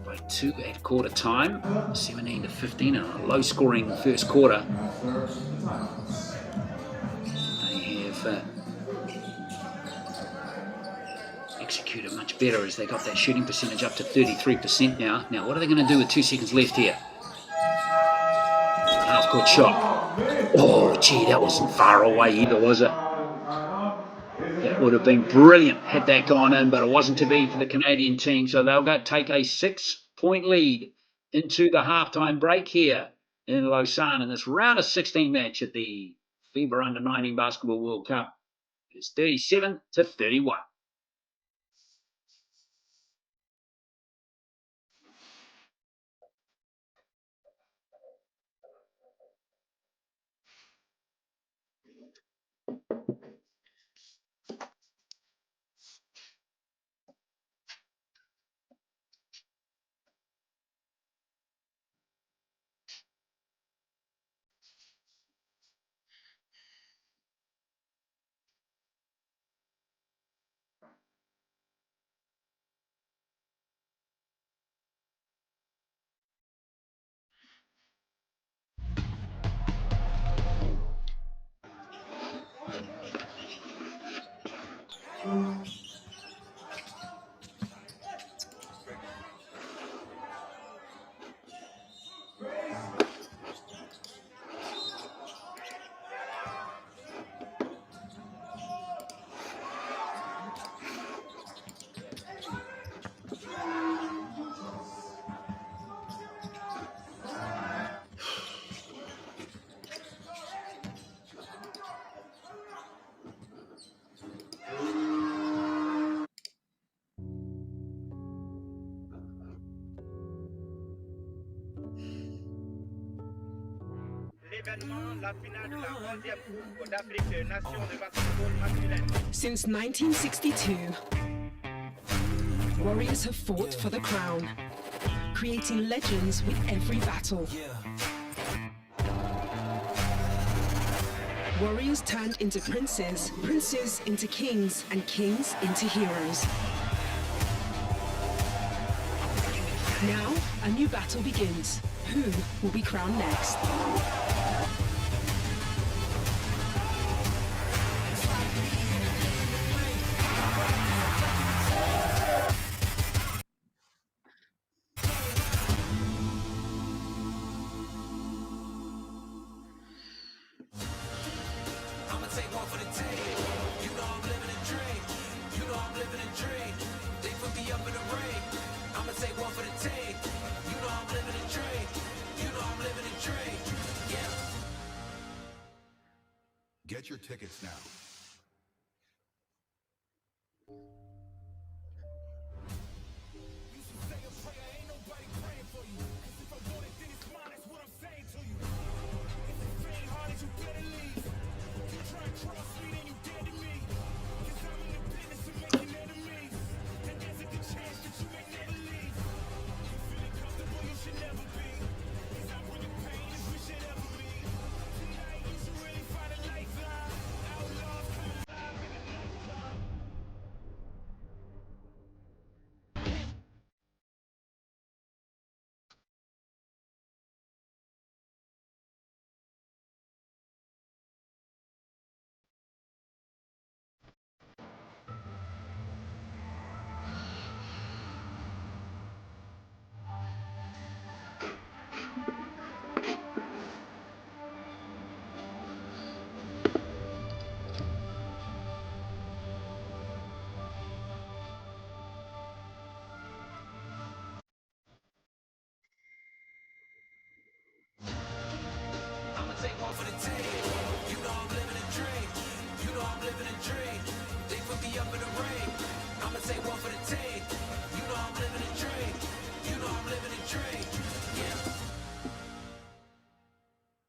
by 2 at quarter time, 17-15, in a low-scoring first quarter. They have executed much better as they got that shooting percentage up to 33% now. Now, what are they going to do with 2 seconds left here? Half-court shot. Oh, gee, that wasn't far away either, was it? That would have been brilliant had that gone in, but it wasn't to be for the Canadian team. So they'll go take a 6-point lead into the halftime break here in Lausanne in this round of 16 match at the FIBA U19 Basketball World Cup. It's 37-31.
Since 1962, Warriors have fought for the crown, creating legends with every battle. Warriors turned into princes, princes into kings, and kings into heroes. Now, a new battle begins. Who will be crowned next?
Get your tickets now.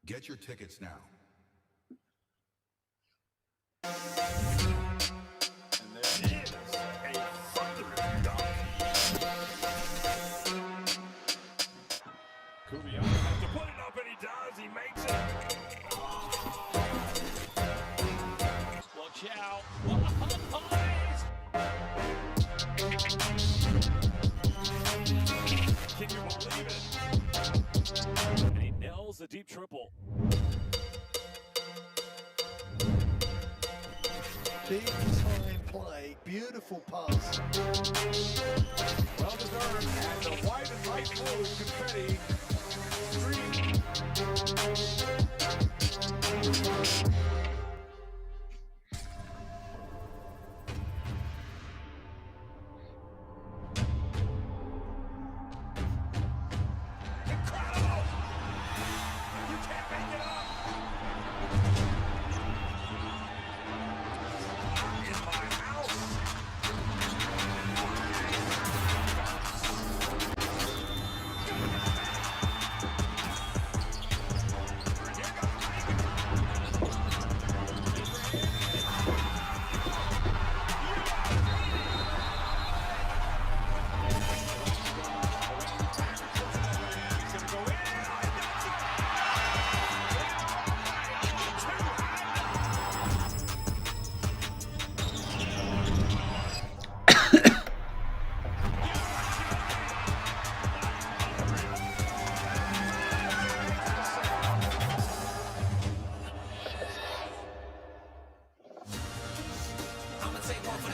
Get your tickets now.
Kubiak has to put it up, and he does. He makes it. Watch out. Can you believe it? And he nails a deep triple.
Big time play, beautiful pass.
Well deserved, and the white and light blue confetti stream. Incredible! You can't make it up. In my house.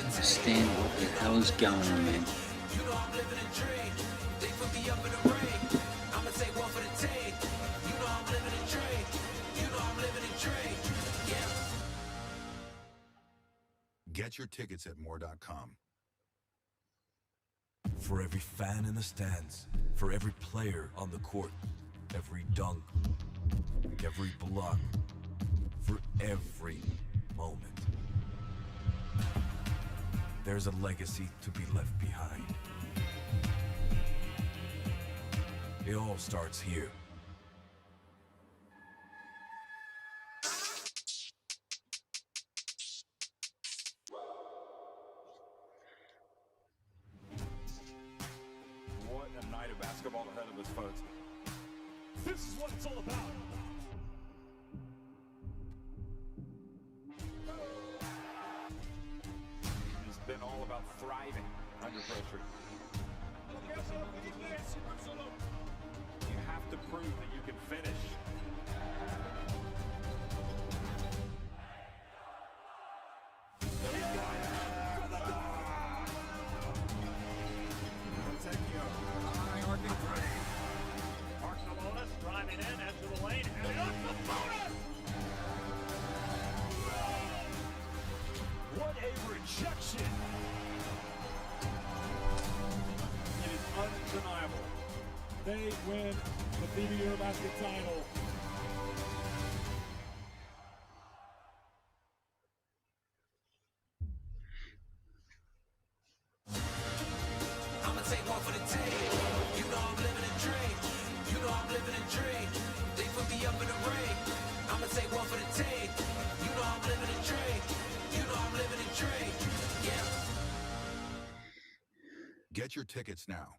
Understand what the hell is going on, man.
Get your tickets at more.com.
For every fan in the stands, for every player on the court, every dunk, every block, for every moment, there's a legacy to be left behind. It all starts here.
night of basketball ahead of us, folks.
This is what it's all about.
It's been all about thriving under pressure. You have to prove that you can finish.
Barcelona driving in, into the lane, and up the bonus! What a rejection!
It is undeniable.
They win the FIBA Eurobasket title.
I'ma take one for the team. You know I'm living a dream. You know I'm living a dream. They put me up in the ring. I'ma take one for the team. You know I'm living a dream. You know I'm living a dream. Yeah.
Get your tickets now.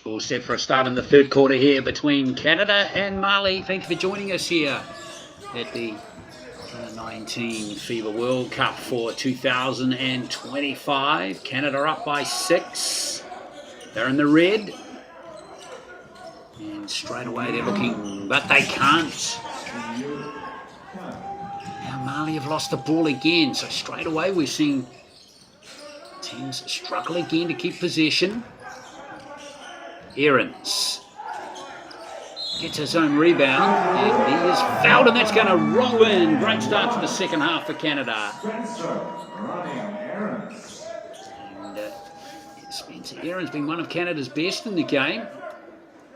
All set for a start in the third quarter here between Canada and Mali. Thank you for joining us here at the 19 FIBA World Cup for 2025. Canada up by 6. They're in the red. And straight away they're looking, but they can't. Now Mali have lost the ball again, so straight away we're seeing teams struggle again to keep possession. Aarons gets his own rebound, and he is fouled, and that's going to roll in. Great start to the second half for Canada. And Spencer Aaron's been one of Canada's best in the game.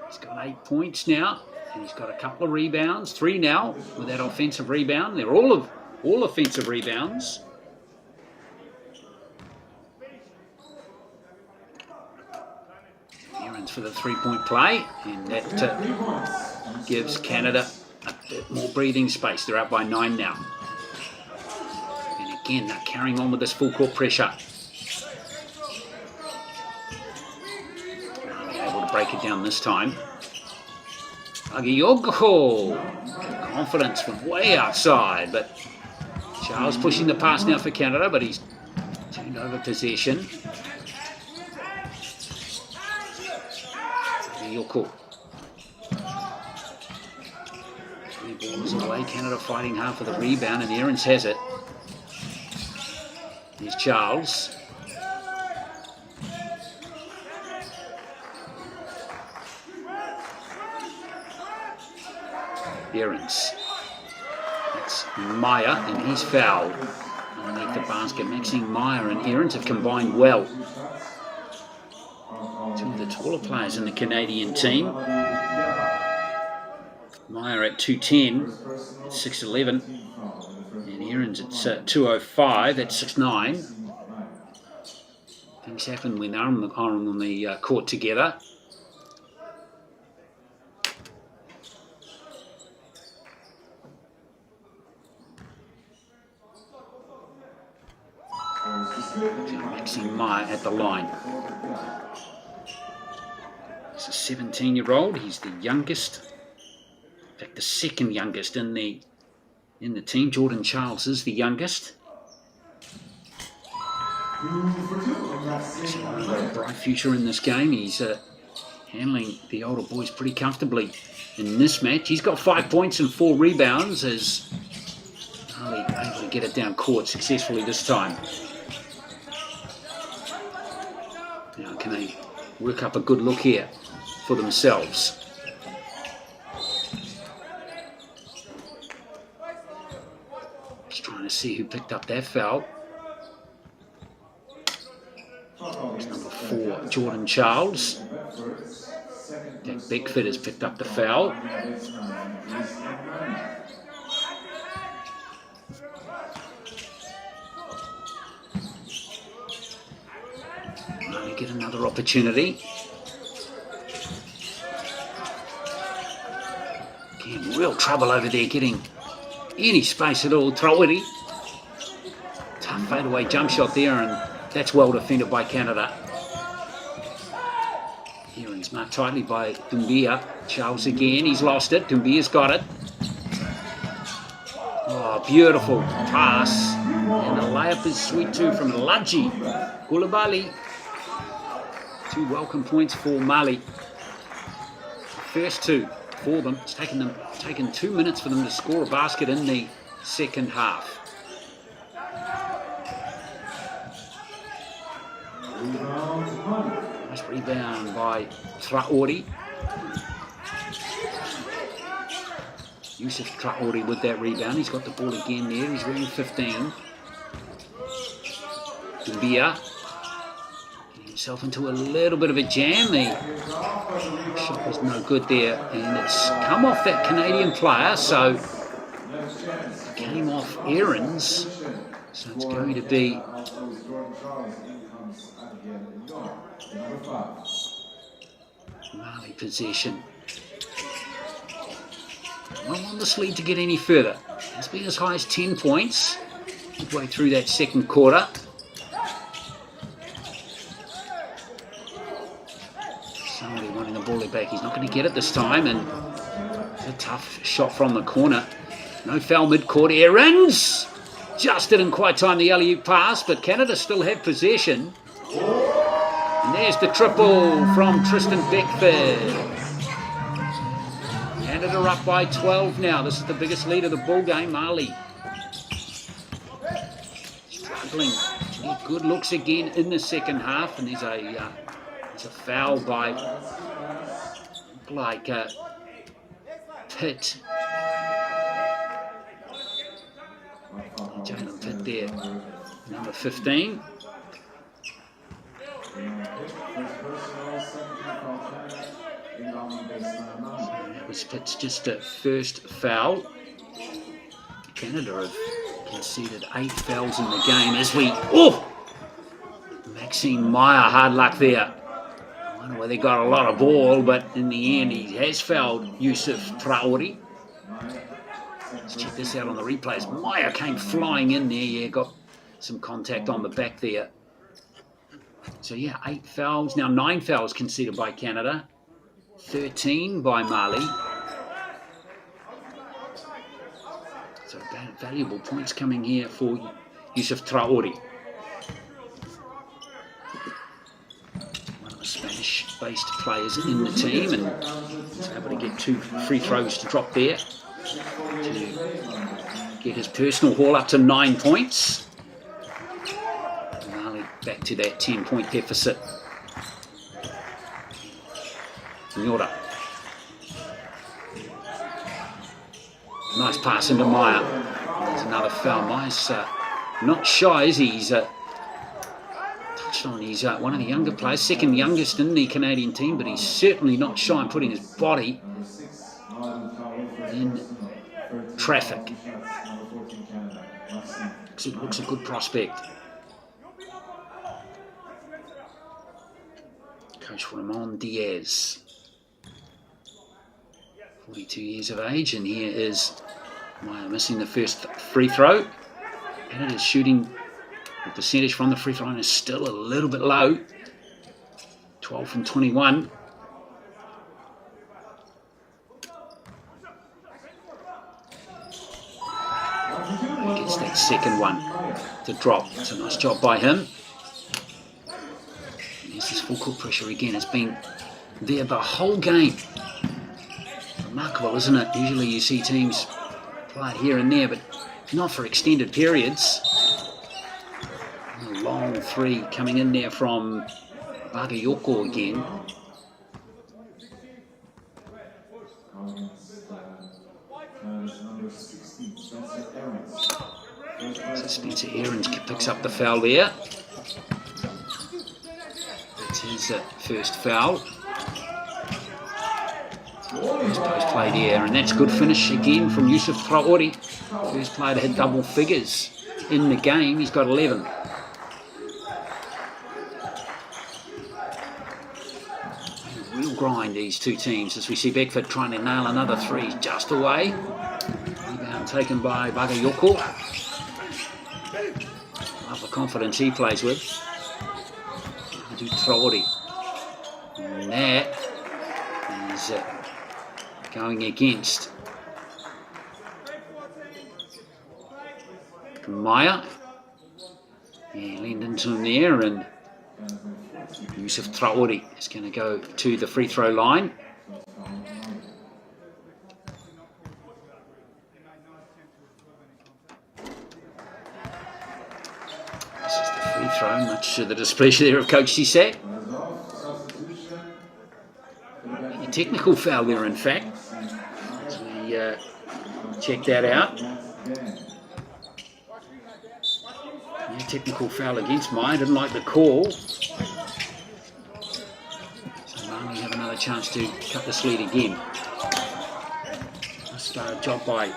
He's got 8 points now, and he's got a couple of rebounds, 3 now with that offensive rebound. They're all offensive rebounds. For the three-point play, and that gives Canada a bit more breathing space. They're up by 9 now. And again, they're carrying on with this full court pressure. They're able to break it down this time. Agiyoko, confidence from way outside, but Charles pushing the pass now for Canada, but he's turned over possession. Your call. 3 balls away. Canada fighting hard for the rebound, and Aarons has it. Here's Charles. Aarons. That's Meyer, and he's fouled underneath the basket. Maxine Meyer and Aarons have combined well. Two of the taller players in the Canadian team. Meyer at 2'10", 6'11", and Aarons at 2'05", at 6'9". Things happen when they're on the court together. Maxine Meyer at the line. He's a 17-year-old. He's the youngest, in fact, the second youngest in the team. Jordan Charles is the youngest. He's got a bright future in this game. He's handling the older boys pretty comfortably in this match. He's got 5 points and 4 rebounds as Mali able to get it down court successfully this time. Now, can they work up a good look here for themselves? Just trying to see who picked up that foul. It's number 4, Jordan Charles. Jack Beckford has picked up the foul. Get another opportunity. Again, real trouble over there getting any space at all. Traore. Tough fadeaway jump shot there, and that's well defended by Canada. Aaron's marked tightly by Doumbia. Charles again, he's lost it. Doumbia's got it. Oh, beautiful pass. And the layup is sweet too from Laji Koulibaly. 2 welcome points for Mali. The first 2 for them. It's taken 2 minutes for them to score a basket in the second half. Nice rebound by Traore. Youssef Traore with that rebound. He's got the ball again there. He's wearing 15. Doumbia. Himself into a little bit of a jam. The shot was no good there, and it's come off that Canadian player, so it came off Aarons, so it's going to be Mali possession. I don't want this lead to get any further. It's been as high as 10 points midway through that second quarter. get it this time, and it's a tough shot from the corner. No foul mid-court. Aarons just didn't quite time the alley-oop pass, but Canada still have possession. And there's the triple from Tristan Beckford. Canada up by 12 now. This is the biggest lead of the ball game. Mali struggling to get good looks again in the second half, and there's a foul by Pitt. Jalen Pitt there, number 15. That was Pitt's just a first foul. Canada have conceded 8 fouls in the game as we... Oh! Maxime Meyer, hard luck there. I don't know where they got a lot of ball, but in the end he has fouled Yusuf Traore. Let's check this out on the replays. Meyer came flying in there, yeah, got some contact on the back there. So yeah, 8 fouls, now 9 fouls conceded by Canada, 13 by Mali. So valuable points coming here for Yusuf Traore. One of the Spanish-based players in the team, and was able to get 2 free throws to drop there to get his personal haul up to 9 points. Mali back to that 10-point deficit. Nyora. Nice pass into Meyer. There's another foul. Meyer's not shy, is he? He's touched on. He's one of the younger players, second youngest in the Canadian team, but he's certainly not shy in putting his body in traffic. Looks a good prospect. Coach Ramon Diaz, 42 years of age, and here is Meyer missing the first free throw. Canada's shooting, the percentage from the free throw line is still a little bit low, 12 from 21. He gets that second one to drop. It's a nice job by him. And there's this full court pressure again. It's been there the whole game. Remarkable, isn't it? Usually you see teams play it here and there, but not for extended periods. A long three coming in there from Bagayoko again. So Spencer Aarons picks up the foul there. That's his first foul. First post play there, and that's a good finish again from Yusuf Traore. First player to hit double figures in the game. He's got 11. Real grind, these two teams, as we see Beckford trying to nail another three just away. Rebound taken by Bagayoko. Love the confidence he plays with. To Traore. And that is going against Meyer. Yeah, leaned into him there, and Yusuf Traore is going to go to the free throw line. This is the free throw, much to the displeasure there of Coach Cisse. A technical foul there, in fact, as we check that out. Yeah, technical foul against Meyer, didn't like the call. So Mali have another chance to cut this lead again. Nice job by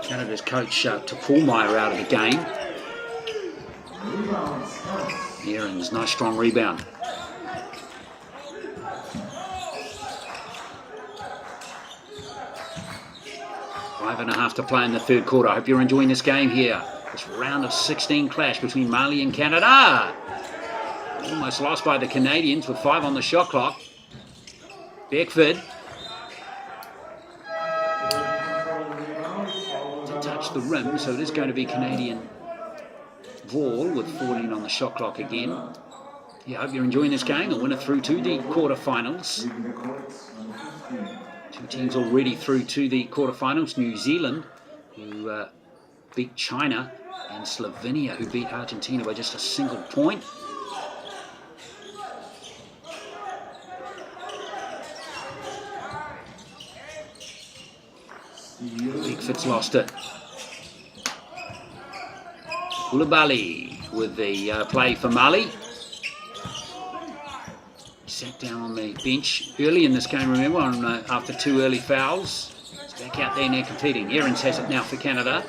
Canada's coach to pull Meyer out of the game. Aarons, nice strong rebound. 5.5 to play in the third quarter. I hope you're enjoying this game here. This round of 16 clash between Mali and Canada. Almost lost by the Canadians with 5 on the shot clock. Beckford to touch the rim, so it is going to be Canadian ball with 14 on the shot clock again. Yeah, I hope you're enjoying this game. The winner through to the quarterfinals. Two teams already through to the quarterfinals. New Zealand, who beat China, and Slovenia, who beat Argentina by just a single point. Bigfoot's lost it. Koulibaly with the play for Mali. Sat down on the bench early in this game, remember, after 2 early fouls. He's back out there now competing. Aarons has it now for Canada.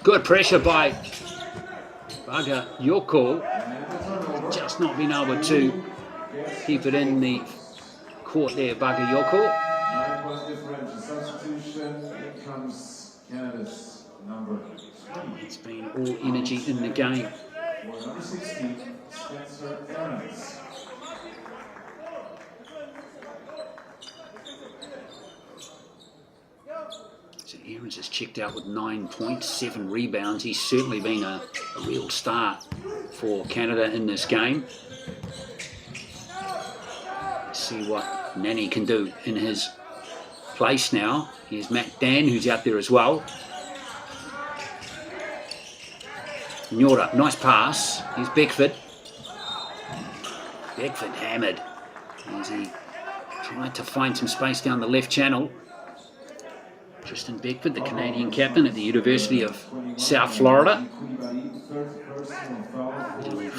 Good pressure by Bakayoko. Just not been able to keep it in the court there, Bakayoko.
9 point differential substitution. Here comes Canada's number 20.
It's been all energy in the game.
For number 16, Spencer Aarons.
So Aarons has checked out with 9 points, 7 rebounds. He's certainly been a real star for Canada in this game. Let's see what Nani can do in his place now. Here's Matt Dan, who's out there as well. Nyora, nice pass. Here's Beckford. Beckford hammered as he tried to find some space down the left channel. Tristan Beckford, the Canadian captain at the University of South Florida,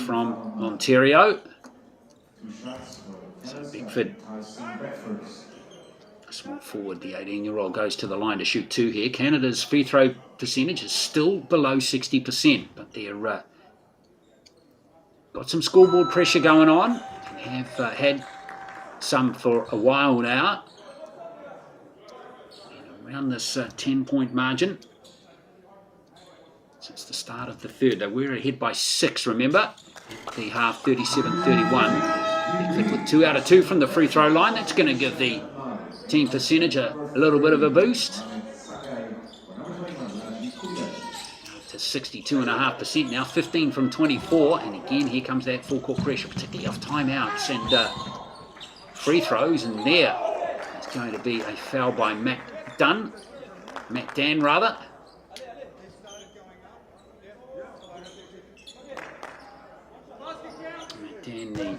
from Ontario. So Beckford, small forward, the 18-year-old, goes to the line to shoot 2 here. Canada's free throw percentage is still below 60%, but they're got some scoreboard pressure going on, and have had some for a while now. Around this 10-point margin since the start of the third. They were ahead by 6, remember, at the half, 37-31. Beckford with 2 out of 2 from the free throw line. That's going to give the team percentage a little bit of a boost. Up to 62.5% now, 15 from 24. And again, here comes that full court pressure, particularly off timeouts and free throws. And there is going to be a foul by Matt Dan. Matt Dan. Matt Dan, the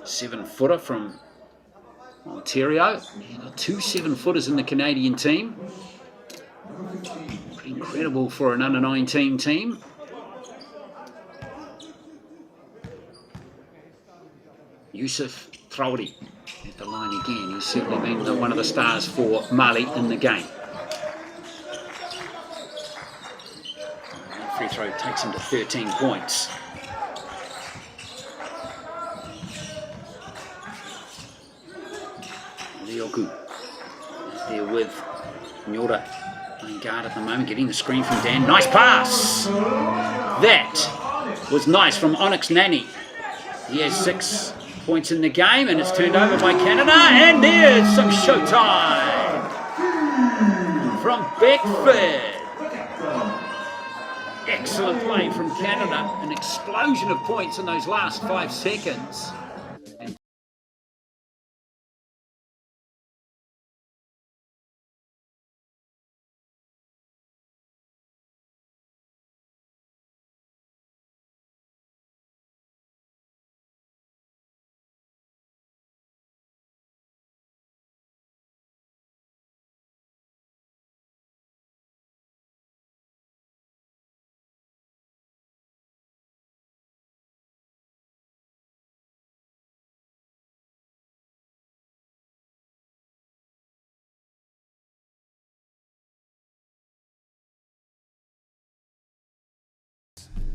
7-footer from Ontario. You've got 2 7-footers in the Canadian team. Pretty incredible for an under-19 team. Yusuf Traore at the line again. He's certainly been one of the stars for Mali in the game. That free throw takes him to 13 points. Leoku there with Nyora playing guard at the moment, getting the screen from Dan. Nice pass! That was nice from Onyx Nani. He has 6 points in the game, and it's turned over by Canada, and there's some showtime from Beckford. Excellent play from Canada, an explosion of points in those last 5 seconds.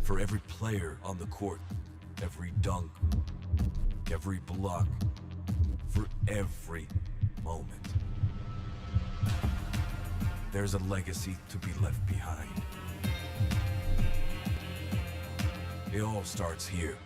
For every player on the court, every dunk, every block, for every moment. There's a legacy to be left behind. It all starts here.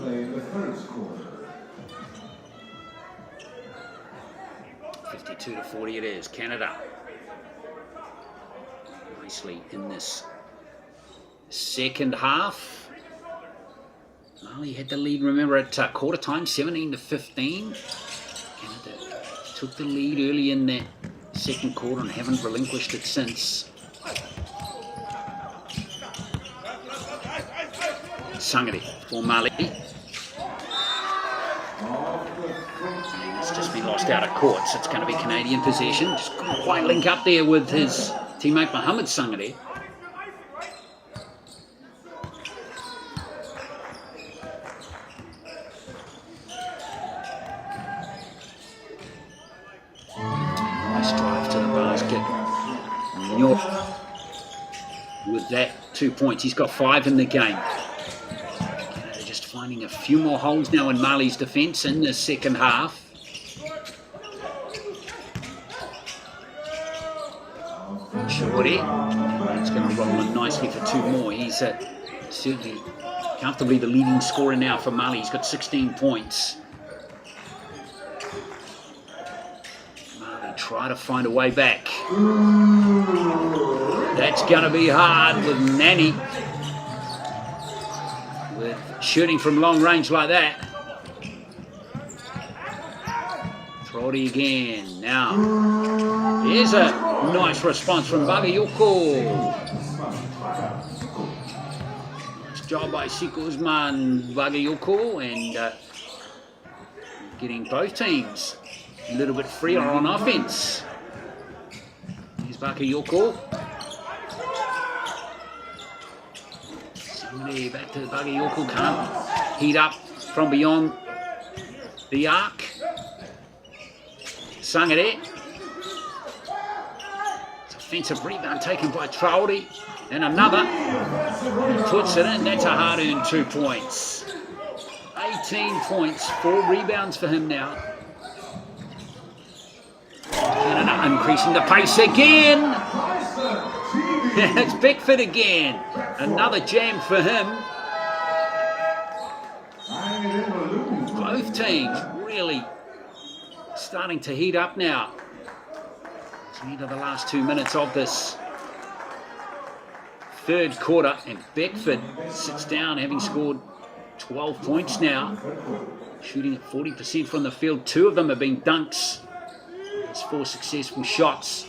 play the third quarter.
52-40 it is. Canada nicely in this second half. Mali had the lead, remember, at quarter time, 17-15. Canada took the lead early in that second quarter and haven't relinquished it since. Sangare for Mali. And it's just been lost out of court, so it's going to be Canadian possession. Just couldn't quite link up there with his teammate Mohamed Sangare. Nice drive to the basket. With that 2 points, he's got 5 in the game. Canada just finding a few more holes now in Mali's defence in the second half. Shorty, it's going to roll in nicely for 2 more. He's certainly comfortably the leading scorer now for Mali. He's got 16 points. Mali try to find a way back. That's going to be hard with Nani. With shooting from long range like that. Trotty again. Now, here's a nice response from Bagayoko. Nice job by Siko Usman Bagayoko, and getting both teams a little bit freer on offense. Here's Bagayoko. Somebody back to Bagayoko, can't heat up from beyond the arc. Sangare. It's offensive rebound taken by Traore. And another. Puts it in. That's a hard-earned 2 points. 18 points, 4 rebounds for him now. Canada increasing the pace again. It's Beckford again. Another jam for him. Both teams really starting to heat up now. It's into the last 2 minutes of this third quarter, and Beckford sits down having scored 12 points now, shooting at 40% from the field. 2 of them have been dunks. It's 4 successful shots.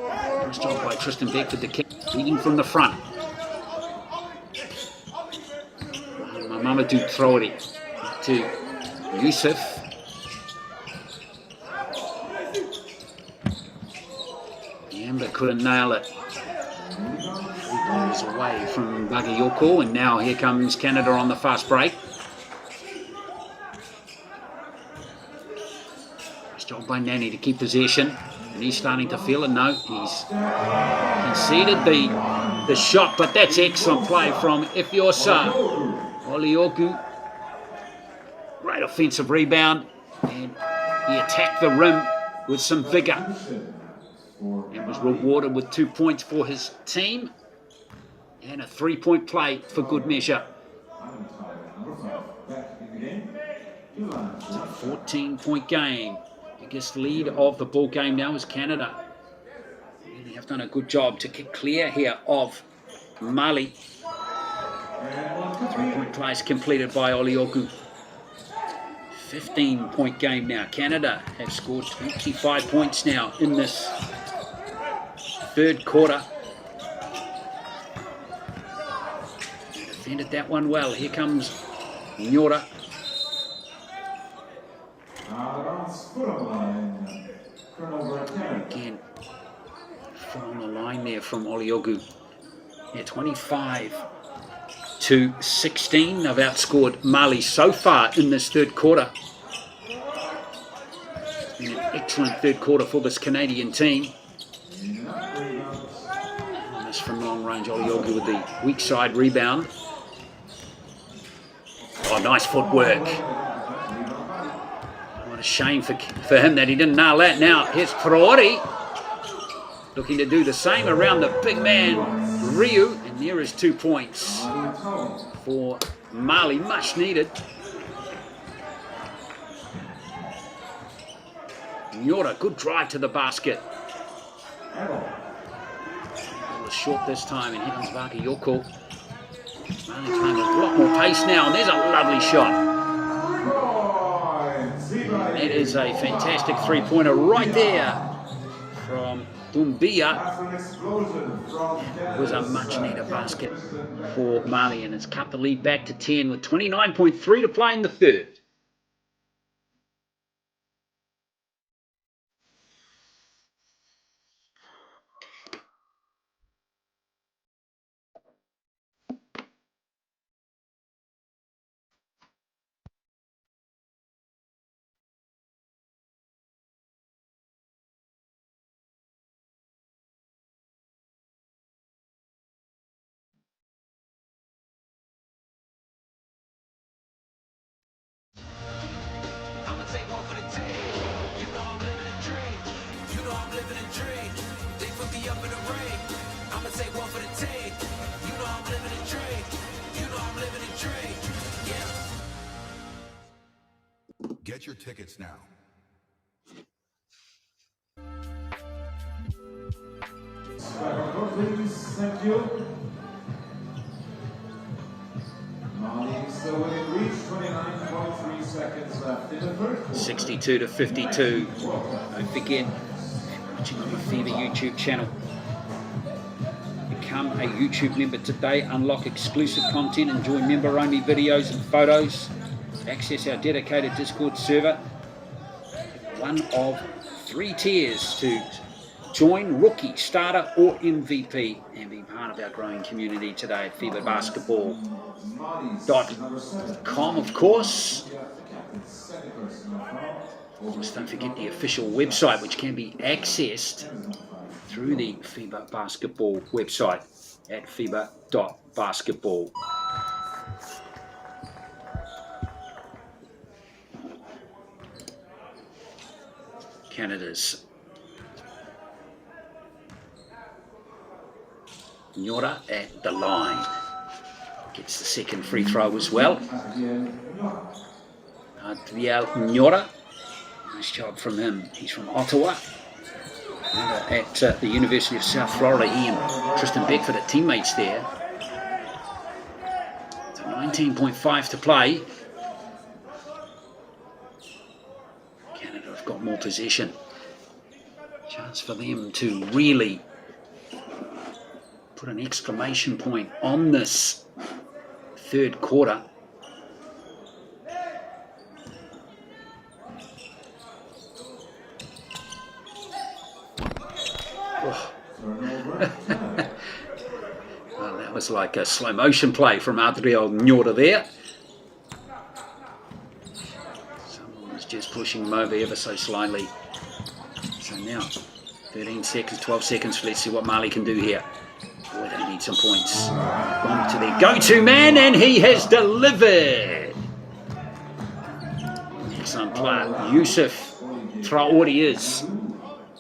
Nice job by Tristan Beckford to keep leading from the front. Mamadou Traore to Yusuf. Yamba couldn't nail it. 3 pointers away from Bagayoko, and now here comes Canada on the fast break. Nice job by Nani to keep possession, and he's starting to feel it. No, he's conceded the shot, but that's excellent play from Ifyosa Oliogu. Great offensive rebound, and he attacked the rim with some vigour and was rewarded with 2 points for his team and a 3-point play for good measure. It's a 14-point game. Biggest lead of the ball game now is Canada. They have done a good job to get clear here of Mali. 3-point plays completed by Oliogu. 15-point game now. Canada have scored 25 points now in this third quarter. Defended that one well. Here comes Nyora. Again, foot on the line there from Oliogu. Yeah, 25-16. They've outscored Mali so far in this third quarter. It's been an excellent third quarter for this Canadian team. And this from long range, Oliogu with the weak side rebound. Oh, nice footwork. What a shame for him that he didn't nail that. Now, here's Traore looking to do the same around the big man, Ryu. And And there is 2 points for Mali, much needed. Nyora, good drive to the basket. Ball was short this time, and here comes Bakayoko. Mali playing with a lot more pace now, and there's a lovely shot. It is a fantastic three-pointer right there from Dumbia. It was a much-needed basket for Mali, and it's cut the lead back to 10 with 29.3 to play in the third.
I'ma take one for the team. You know I'm living a dream. You know I'm living a dream. They put me up in the ring. I'ma take one for the team. You know I'm living a dream. You know I'm living a dream. Yeah.
Get your tickets now.
Please, thank you. Mali still within reach, 29.3 seconds left in the third quarter.
62 to 52. Don't forget, if you're watching on the FIBA YouTube channel, become a YouTube member today, unlock exclusive content, enjoy member-only videos and photos, access our dedicated Discord server, one of 3 tiers to join rookie, starter or MVP and be part of our growing community today at FIBA Basketball.com, of course. Just don't forget the official website, which can be accessed through the FIBA Basketball website at FIBA.basketball. Canada's Nyora at the line. Gets the second free throw as well. Adriel Nyora. Nice job from him. He's from Ottawa. At the University of South Florida. He and Tristan Beckford are teammates there. So 19.5 to play. Canada have got more possession. Chance for them to really put an exclamation point on this third quarter. Oh. Well, that was like a slow motion play from Adriel Nyora there. Someone was just pushing him over ever so slightly. So now 13 seconds, 12 seconds. Let's see what Mali can do here. Boy, they need some points. Gone to their go-to man, and he has delivered. Excellent player. Yusuf Traore is.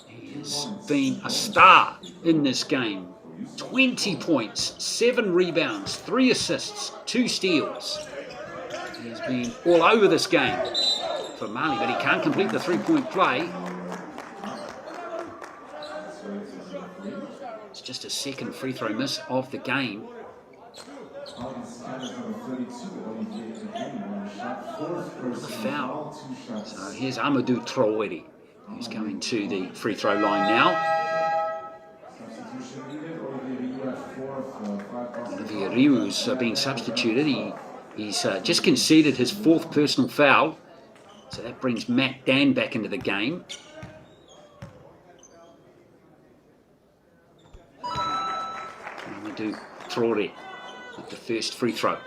He has been a star in this game. 20 points, 7 rebounds, 3 assists, 2 steals. He has been all over this game for Mali, but he can't complete the three-point play. It's just a second free throw miss of the game. The foul. So here's Amadou Traore, who's going to the free throw line now. Olivier Riou's being substituted. He's just conceded his 4th personal foul. So that brings Matt Dan back into the game. Amadou Traore with the first free throw.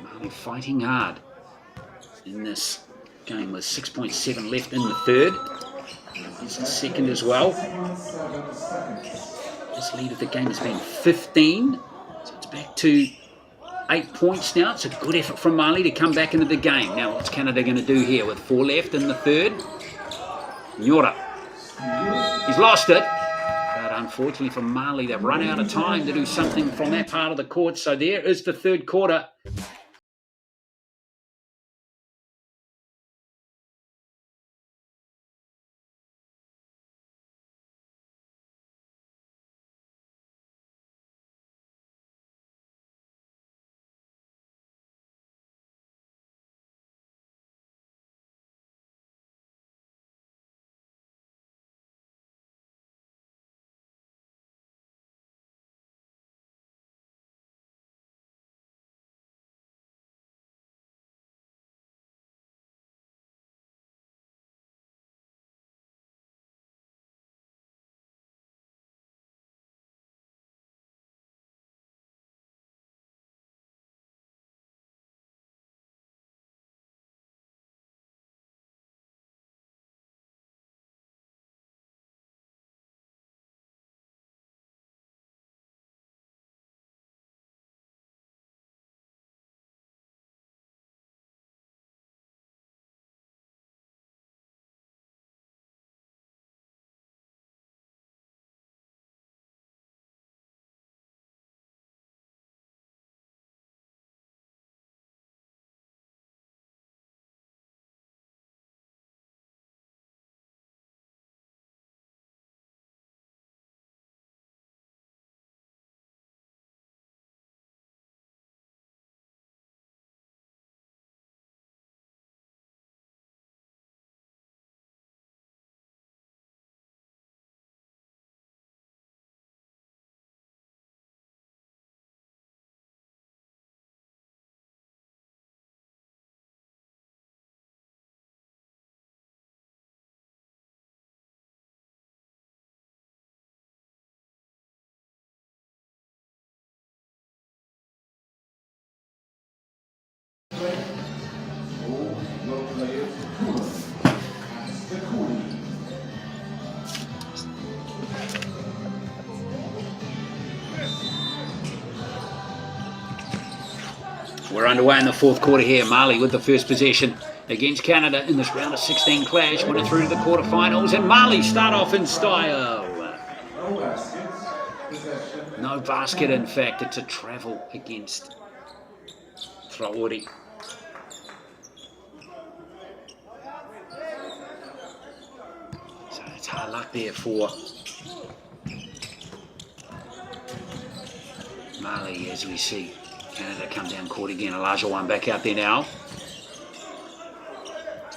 Mali fighting hard in this game with 6.7 left in the third. Here's the second as well. This lead of the game has been 15. So it's back to 8 points now. It's a good effort from Mali to come back into the game. Now what's Canada going to do here with 4 left in the third? Nyora. He's lost it. But unfortunately for Mali, they've run out of time to do something from that part of the court. So there is the third quarter. We're underway in the fourth quarter here. Mali with the first possession against Canada in this round of 16 clash. Winning through to the quarterfinals. And Mali start off in style. No basket, in fact. It's a travel against Traore. So it's hard luck there for Mali, as we see Canada come down court again. Olajuwon back out there now.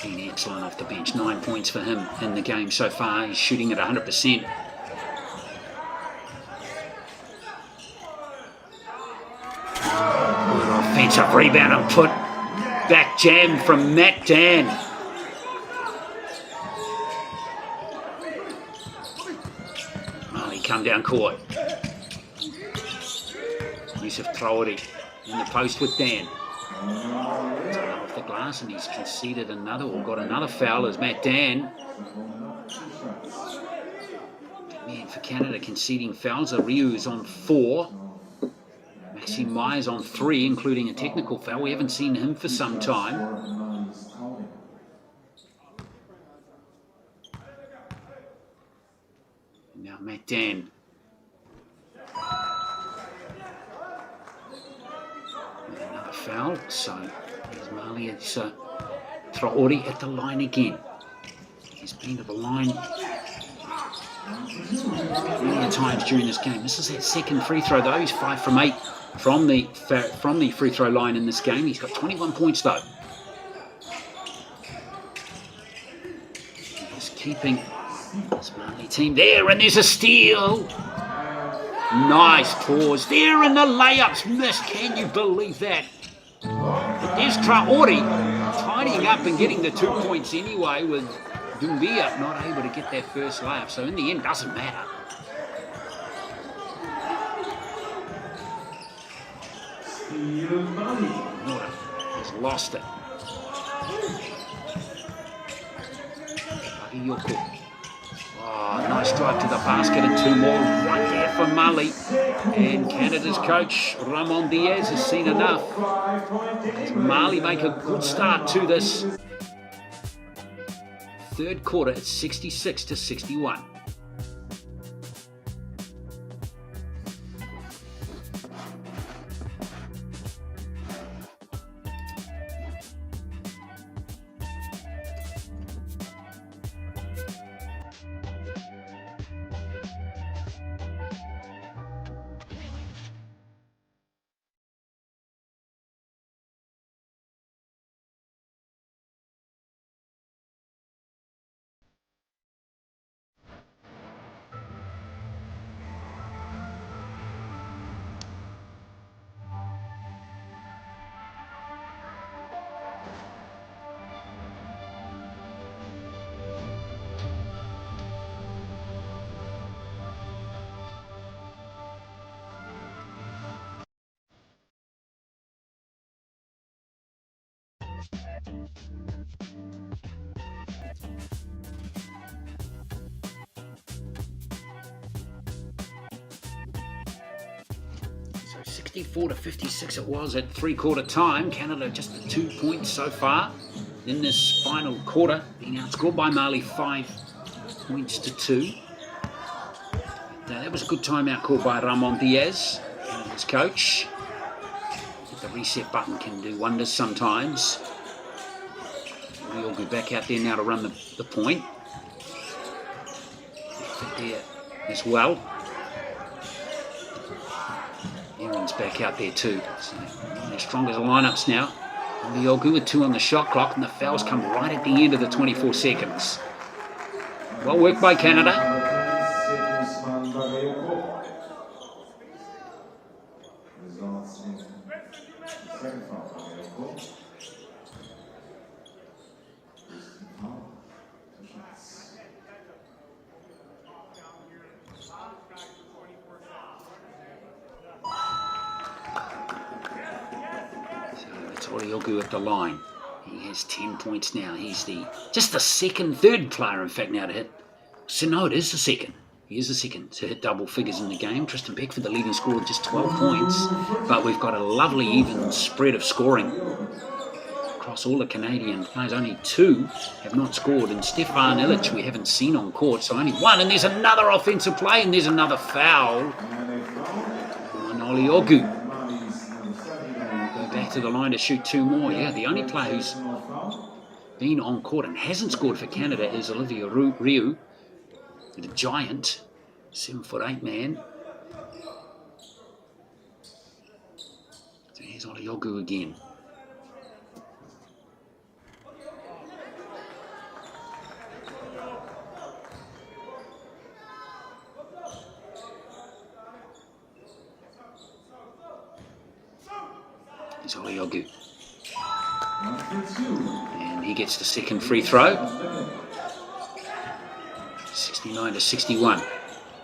Been excellent off the bench. 9 points for him in the game so far. He's shooting at 100%. Good offensive rebound and put back jam from Matt Dan. Mali come down court. Yusuf Traore in the post with Dan. Off the glass, and he's conceded another, or got another foul as Matt Dan. Man, for Canada conceding fouls. Ryu is on 4. Maxime Myers on 3, including a technical foul. We haven't seen him for some time. Now Matt Dan. Another foul. So there's Mali. It's Traore at the line again. He's been to the line many times during this game. This is that second free throw though. He's 5 from 8 from the free throw line in this game. He's got 21 points though. He's keeping this Mali team there, and there's a steal. Nice pause there, and the layup's missed. Can you believe that? But there's Traore tidying up and getting the 2 points anyway, with Doumbia not able to get that first layup. So in the end, doesn't matter. Nora has lost it. Yoko. Oh, nice drive to the basket, and 2 more right there for Mali. And Canada's coach, Ramon Diaz, has seen enough. As Mali make a good start to this third quarter at 66-61. So 64-56 it was at three-quarter time. Canada just the 2 points so far in this final quarter, being outscored by Mali 5-2. That was a good timeout call by Ramon Diaz, his coach. The reset button can do wonders sometimes. We all go back out there now to run the point. There as well. Aaron's back out there too. So they're strong as the lineups now. Oliogu with 2 on the shot clock, and the fouls come right at the end of the 24 seconds. Well worked by Canada. Oliogu at the line. He has 10 points now. He's just the third player, in fact, now to hit. So no, it is the second. He is the second to hit double figures in the game. Tristan Beckford, the leading scorer, with just 12 points. But we've got a lovely even spread of scoring across all the Canadian players. Only 2 have not scored. And Stefan Illich we haven't seen on court, so only 1. And there's another offensive play, and there's another foul on Oliogu. Back to the line to shoot 2 more. Yeah, the only player who's been on court and hasn't scored for Canada is Olivia Riu, the giant, 7'8" man. So here's Oliogu again. Here's Oliogu. And he gets the second free throw. 69-61.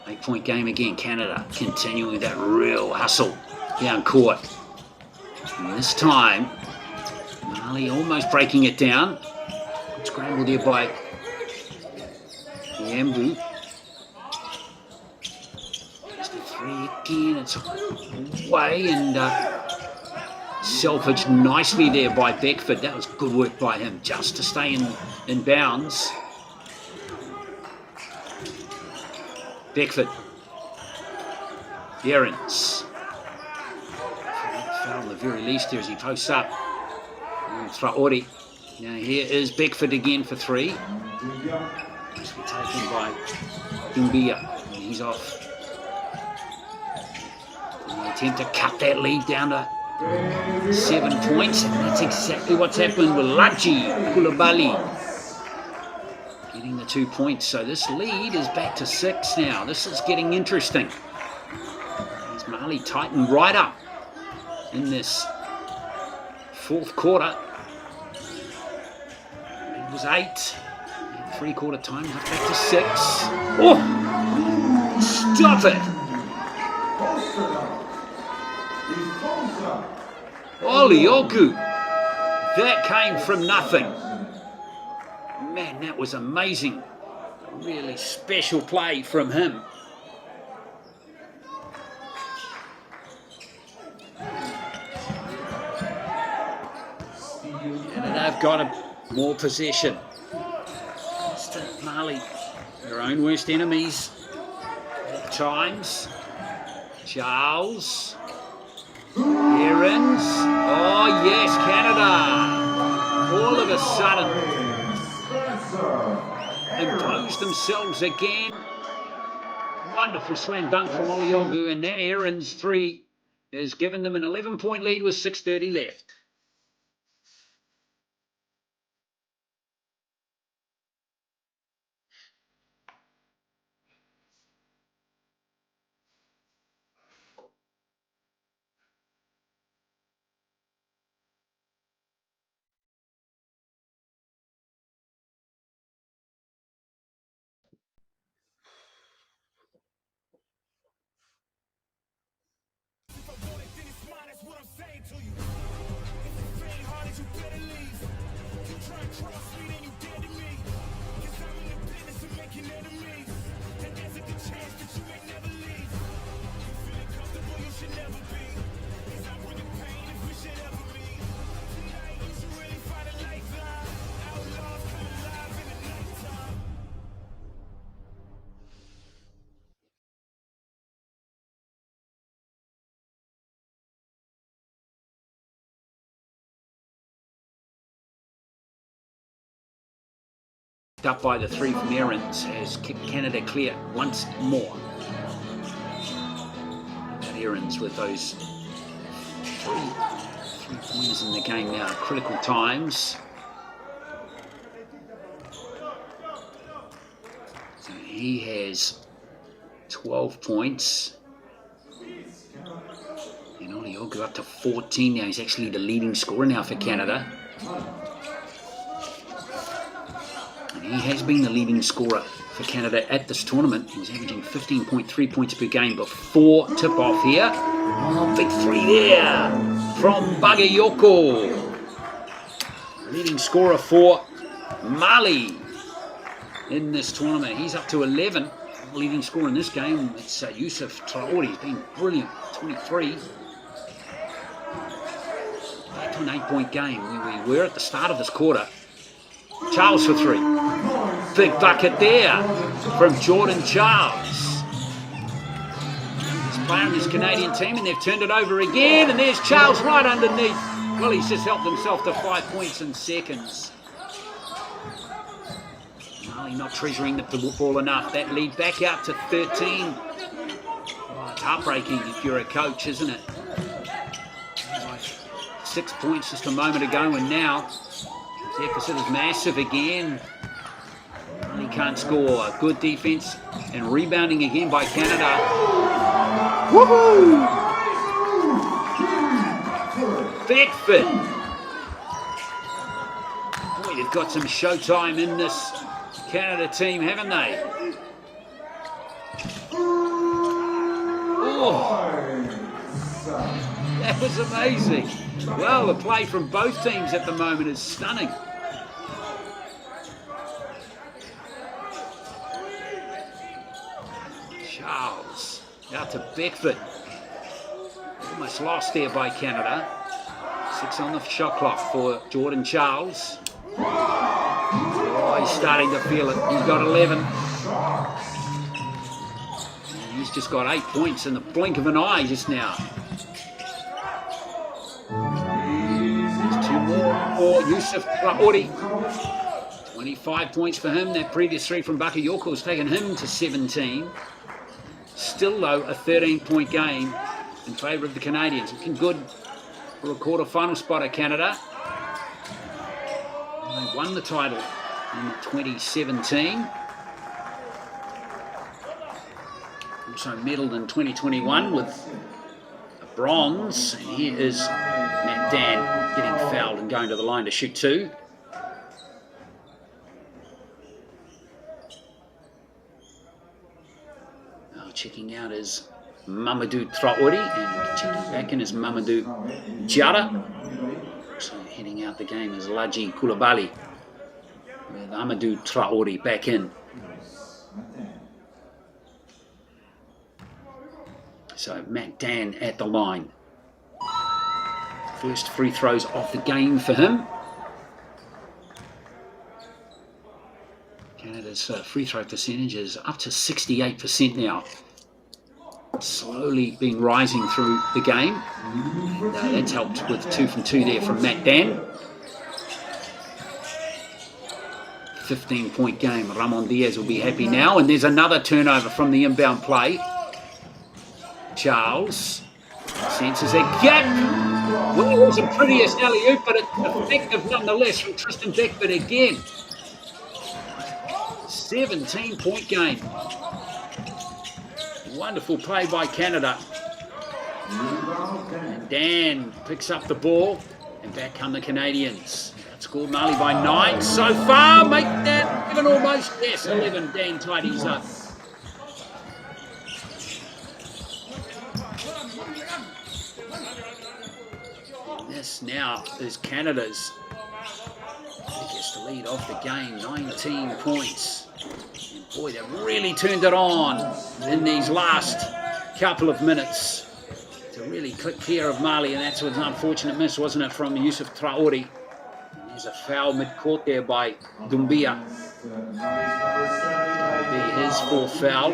8-point game again. Canada continuing that real hustle down court. And this time, Mali almost breaking it down. Scrambled here by Yambu. Just a 3 again. It's away, and selfaged nicely there by Beckford. That was good work by him just to stay in bounds. Beckford. Aarons. Foul at the very least there as he posts up. Traore. Now here is Beckford again for 3. Just taken by Dumbia. And he's off. An attempt to cut that lead down to 7 points, and that's exactly what's happened with Laji Koulibaly getting the 2 points. So this lead is back to 6 now. This is getting interesting. As Mali tightened right up in this 4th quarter. It was 8. 3/4 time, now back to 6. Oh! Stop it! Oliogu. That came from nothing. Man, that was amazing. A really special play from him. And they've got more possession. Mali, their own worst enemies at times. Charles. Aarons. Oh yes, Canada. All of a sudden imposed themselves again. Wonderful slam dunk from Oliogu, and that Aarons 3 has given them an 11-point lead with 6:30 left. up by the 3 from Aarons has kicked Canada clear once more. Aarons with those three points in the game now, critical times. So he has 12 points. And Ollie will go up to 14 now. He's actually the leading scorer now for Canada. And he has been the leading scorer for Canada at this tournament. He was averaging 15.3 points per game before tip-off here. Oh, big 3 there from Bagayoko. Leading scorer for Mali in this tournament. He's up to 11. Leading scorer in this game. It's Youssef Traore. He's been brilliant. 23. Back to an 8-point game where we were at the start of this quarter. Charles for 3. Big bucket there from Jordan Charles. He's playing his Canadian team and they've turned it over again. And there's Charles right underneath. Well, he's just helped himself to 5 points in seconds. Mali not treasuring the ball enough. That lead back out to 13. Oh, it's heartbreaking if you're a coach, isn't it? 6 points just a moment ago, and now the deficit is massive again. He can't score. Good defense and rebounding again by Canada. Woohoo! Beckford. Boy, they've got some showtime in this Canada team, haven't they? Oh, that was amazing. Well, the play from both teams at the moment is stunning. Charles out to Beckford. Almost lost there by Canada. 6 on the shot clock for Jordan Charles. Oh, he's starting to feel it. He's got 11. And he's just got 8 points in the blink of an eye just now. There's 2 more for Youssef Traore. 25 points for him. That previous 3 from Bakayoko has taken him to 17. Still, though, a 13-point game in favour of the Canadians. Looking good for a quarter-final spot at Canada. They won the title in 2017. Also medalled in 2021 with a bronze. And here is Matt Dan getting fouled and going to the line to shoot 2. Now checking out is Mamadou Traore, and checking back in is Mamadou Diarra. So heading out the game is Laji Koulibaly with Amadou Traore back in. So Matt Dan at the line. First free throws off the game for him. Canada's free throw percentage is up to 68% now. Slowly been rising through the game. That's helped with 2 from 2 there from Matt Dan. 15-point game. Ramon Diaz will be happy now. And there's another turnover from the inbound play. Charles senses a gap. Well, it wasn't pretty as alley-oop, but it's effective nonetheless from Tristan Beckford again. 17-point game. Wonderful play by Canada. And Dan picks up the ball, and back come the Canadians. Outscored Mali by 9 so far. Make that 11 almost. Yes, 11. Dan tidies up. And this now is Canada's biggest lead off the game. 19 points. Boy, they've really turned it on in these last couple of minutes to really click clear of Mali, and that's an unfortunate miss, wasn't it, from Youssef Traore. And there's a foul mid-court there by Doumbia. That'll be his 4th foul.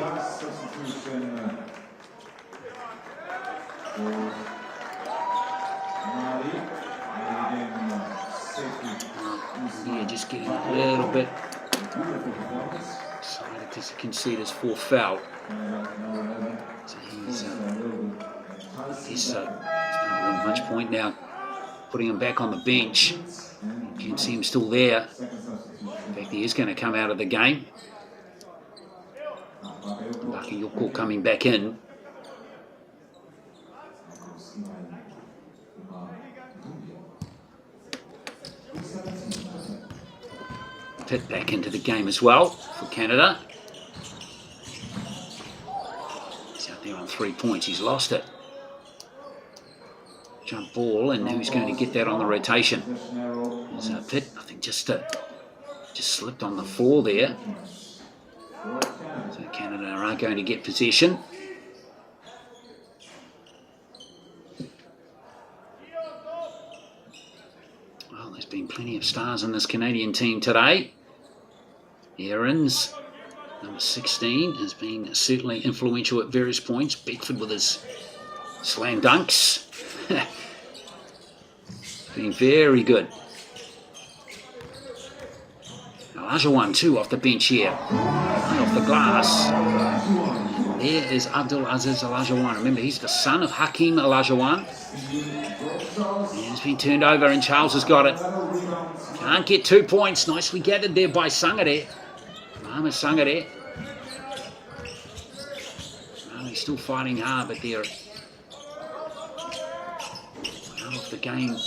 Yeah, just getting a little bit because he conceded his fourth foul. So he's not much point now putting him back on the bench. You can see him still there. In fact, he is going to come out of the game. Lucky Yoko coming back in. Pitt back into the game as well for Canada. He's out there on 3 points. He's lost it. Jump ball, and who's going to get that on the rotation? There's Pitt. I think just slipped on the floor there. So Canada are going to get possession. Well, there's been plenty of stars in this Canadian team today. Aarons, number 16, has been certainly influential at various points. Beckford with his slam dunks. Been very good. Olajuwon too off the bench here. Right off the glass. And there is Abdul Aziz Olajuwon. Remember, he's the son of Hakeem Olajuwon. And he's been turned over and Charles has got it. Can't get 2 points. Nicely gathered there by Sangare. Mohamed Sangare. Well, he's still fighting hard, but they're off the game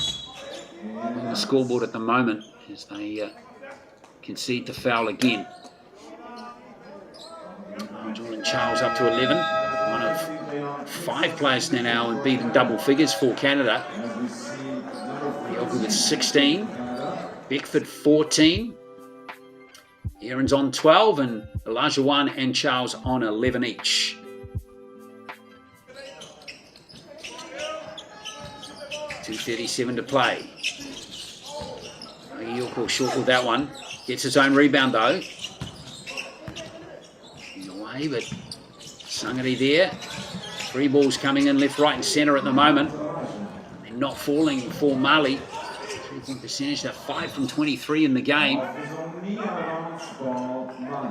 on the scoreboard at the moment as they concede the foul again. Jordan Charles up to 11. One of 5 players now in beating double figures for Canada. Yoga with 16. Beckford 14. Aaron's on 12 and Olajuwon and Charles on 11 each. .237 to play. Yoko short with that one. Gets his own rebound though. He's away, but Sangare there. 3 balls coming in left, right and centre at the moment. They're not falling for Mali. 3-point percentage, they're 5 from 23 in the game.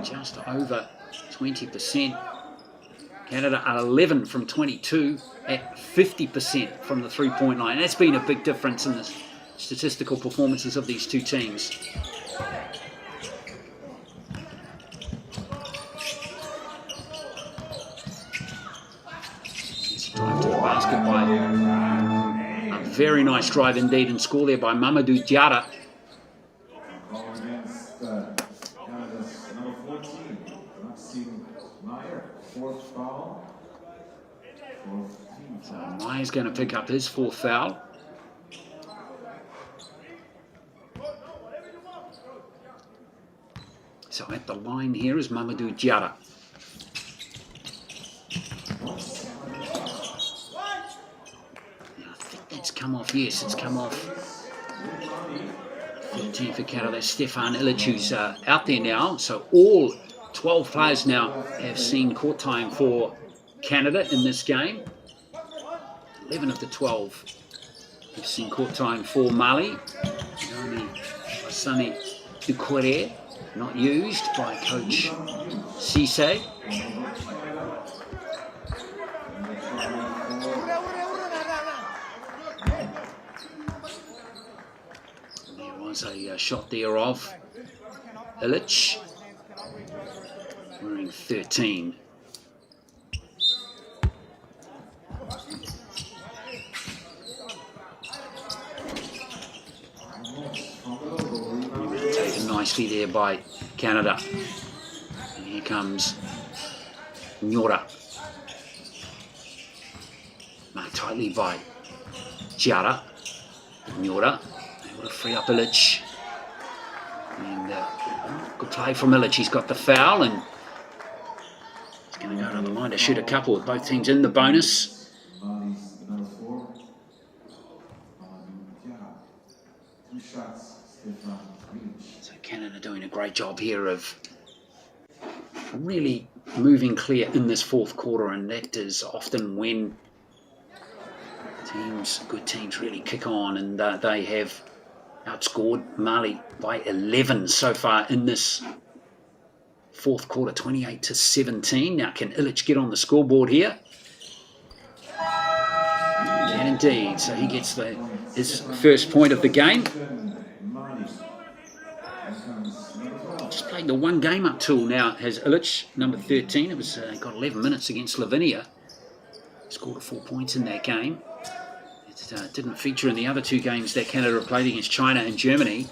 Just over 20%. Canada are 11 from 22 at 50% from the 3-point line. That's been a big difference in the statistical performances of these two teams. Drive to the basket by a very nice drive indeed and score there by Mamadou Diarra. So Meyer's going to pick up his 4th foul. So at the line here is Mamadou Diarra. I think that's come off. Yes, it's come off. 13 for Canada. That's Stefan Illich who's out there now. So all 12 players now have seen court time for Canada in this game. 11 of the 12 have seen court time for Mali. Only Sunny Dukwere not used by Coach Cisse. There was a shot there of Illich, wearing 13. Taken nicely there by Canada. And here comes Nyora. Marked tightly by Diarra. Nyora able to free up Illich. And good play from Illich. He's got the foul and he's going to go to the line to shoot a couple with both teams in the bonus. So Canada doing a great job here of really moving clear in this 4th quarter, and that is often when good teams really kick on, and they have outscored Mali by 11 so far in this fourth quarter, 28-17. Now, can Illich get on the scoreboard here? And indeed, so he gets his first point of the game. Just played the one game up till now. Has Illich, number 13. It was got 11 minutes against Slovenia. Scored 4 points in that game. It didn't feature in the other two games that Canada played against China and Germany.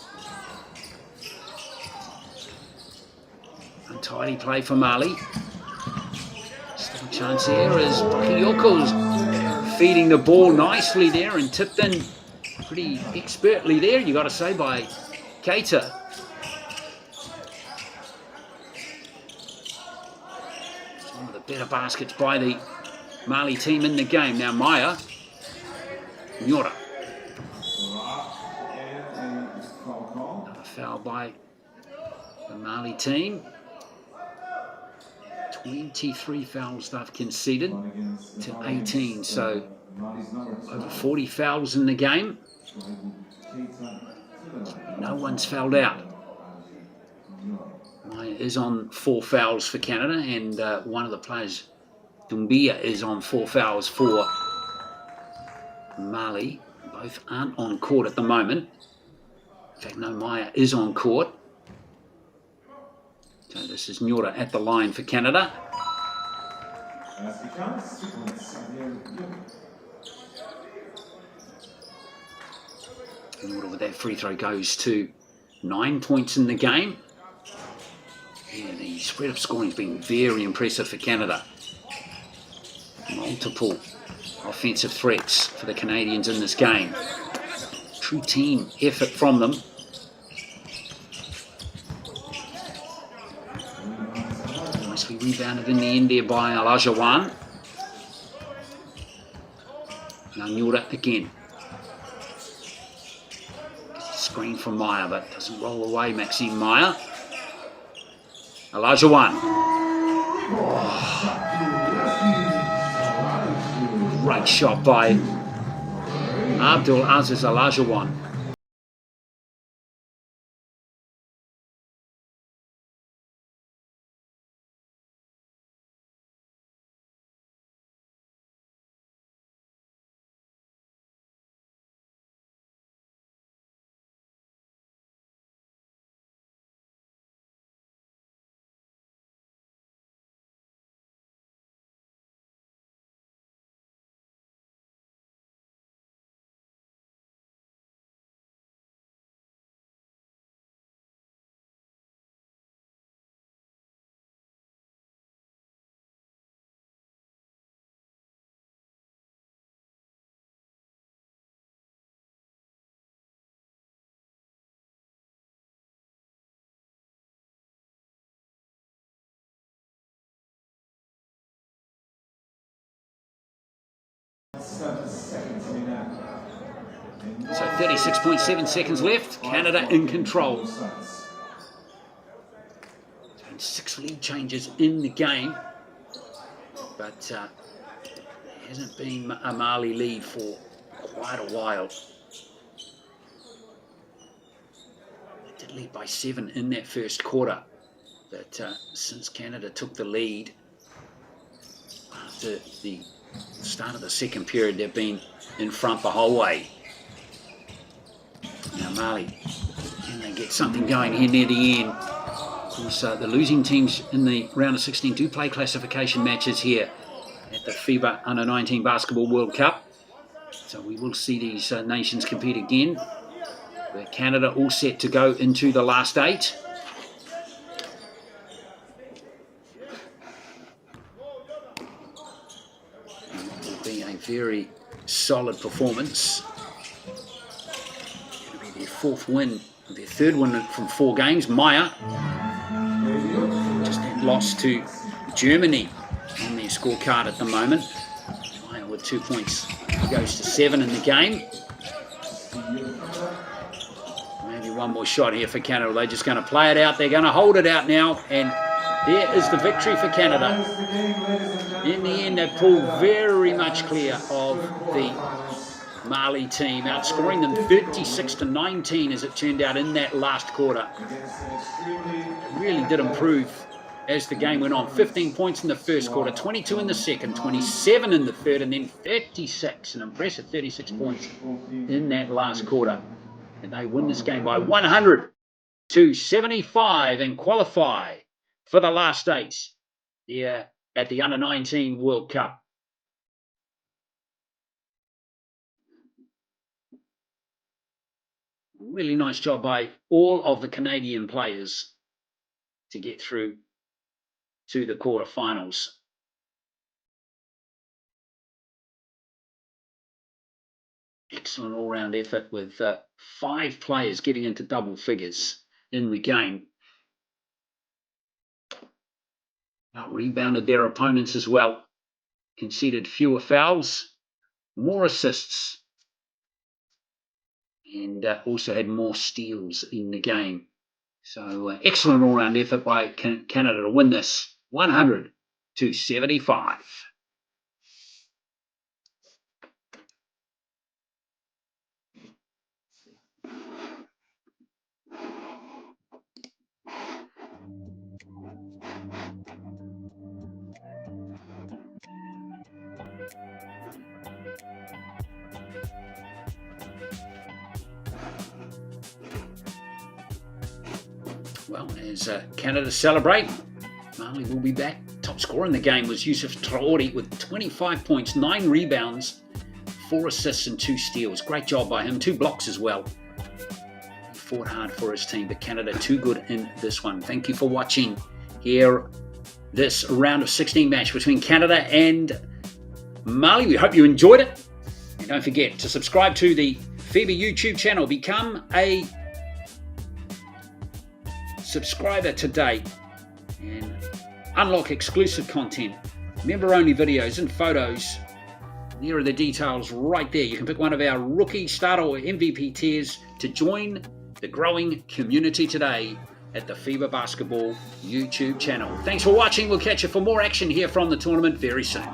Untidy play for Mali. Still a chance here as Bakayoko feeding the ball nicely there and tipped in pretty expertly there, you got to say, by Keita. It's one of the better baskets by the Mali team in the game. Now Maya, Nyora. Another foul by the Mali team. 23 fouls they've conceded to 18, so over 40 fouls in the game. No one's fouled out. Maya is on 4 fouls for Canada, and one of the players, Doumbia, is on 4 fouls for Mali. Both aren't on court at the moment. In fact, no, Maya is on court. So this is Nyora at the line for Canada. Nyora with that free throw goes to 9 points in the game. Yeah, the spread of scoring has been very impressive for Canada. Multiple offensive threats for the Canadians in this game. True team effort from them. Nicely rebounded in the end there by Olajuwon. Now Nyora again. Screen from Maya, but doesn't roll away. Maxime Maya. Olajuwon. Great shot by Abdul Aziz Olajuwon. So 36.7 seconds left. Canada in control. And 6 lead changes in the game, but there hasn't been a Mali lead for quite a while. They did lead by 7 in that first quarter, but since Canada took the lead after the start of the second period, they've been in front the whole way. Now Mali, can they get something going here near the end? Of course, the losing teams in the round of 16 do play classification matches here at the FIBA U19 Basketball World Cup. So we will see these nations compete again. With Canada all set to go into the last 8. It will be a very solid performance. It'll be their 4th win, their 3rd win from 4 games. Maya just had lost to Germany on their scorecard at the moment. Maya with 2 points. He goes to 7 in the game. Maybe one more shot here for Canada. They're just going to play it out. They're going to hold it out now. And there is the victory for Canada. In the end, they pulled very much clear of the Mali team, outscoring them 36-19 as it turned out in that last quarter. It really did improve as the game went on. 15 points in the first quarter, 22 in the second, 27 in the third, and then 36, an impressive 36 points in that last quarter. And they win this game by 100-75 and qualify for the last eight here at the Under-19 World Cup. Really nice job by all of the Canadian players to get through to the quarterfinals. Excellent all-round effort with 5 players getting into double figures in the game. Rebounded their opponents as well. Conceded fewer fouls, more assists, and also had more steals in the game. So excellent all-round effort by Canada to win this 100-75. Well, as Canada celebrate, Mali will be back. Top scorer in the game was Yusuf Traore with 25 points, 9 rebounds, 4 assists and 2 steals. Great job by him. 2 blocks as well. He fought hard for his team, but Canada too good in this one. Thank you for watching here this round of 16 match between Canada and Mali. We hope you enjoyed it. And don't forget to subscribe to the FIBA YouTube channel. Become a subscriber today and unlock exclusive content, member-only videos and photos. There are the details right there. You can pick one of our rookie, starter or MVP tiers to join the growing community today at the FIBA Basketball YouTube channel. Thanks for watching. We'll catch you for more action here from the tournament very soon.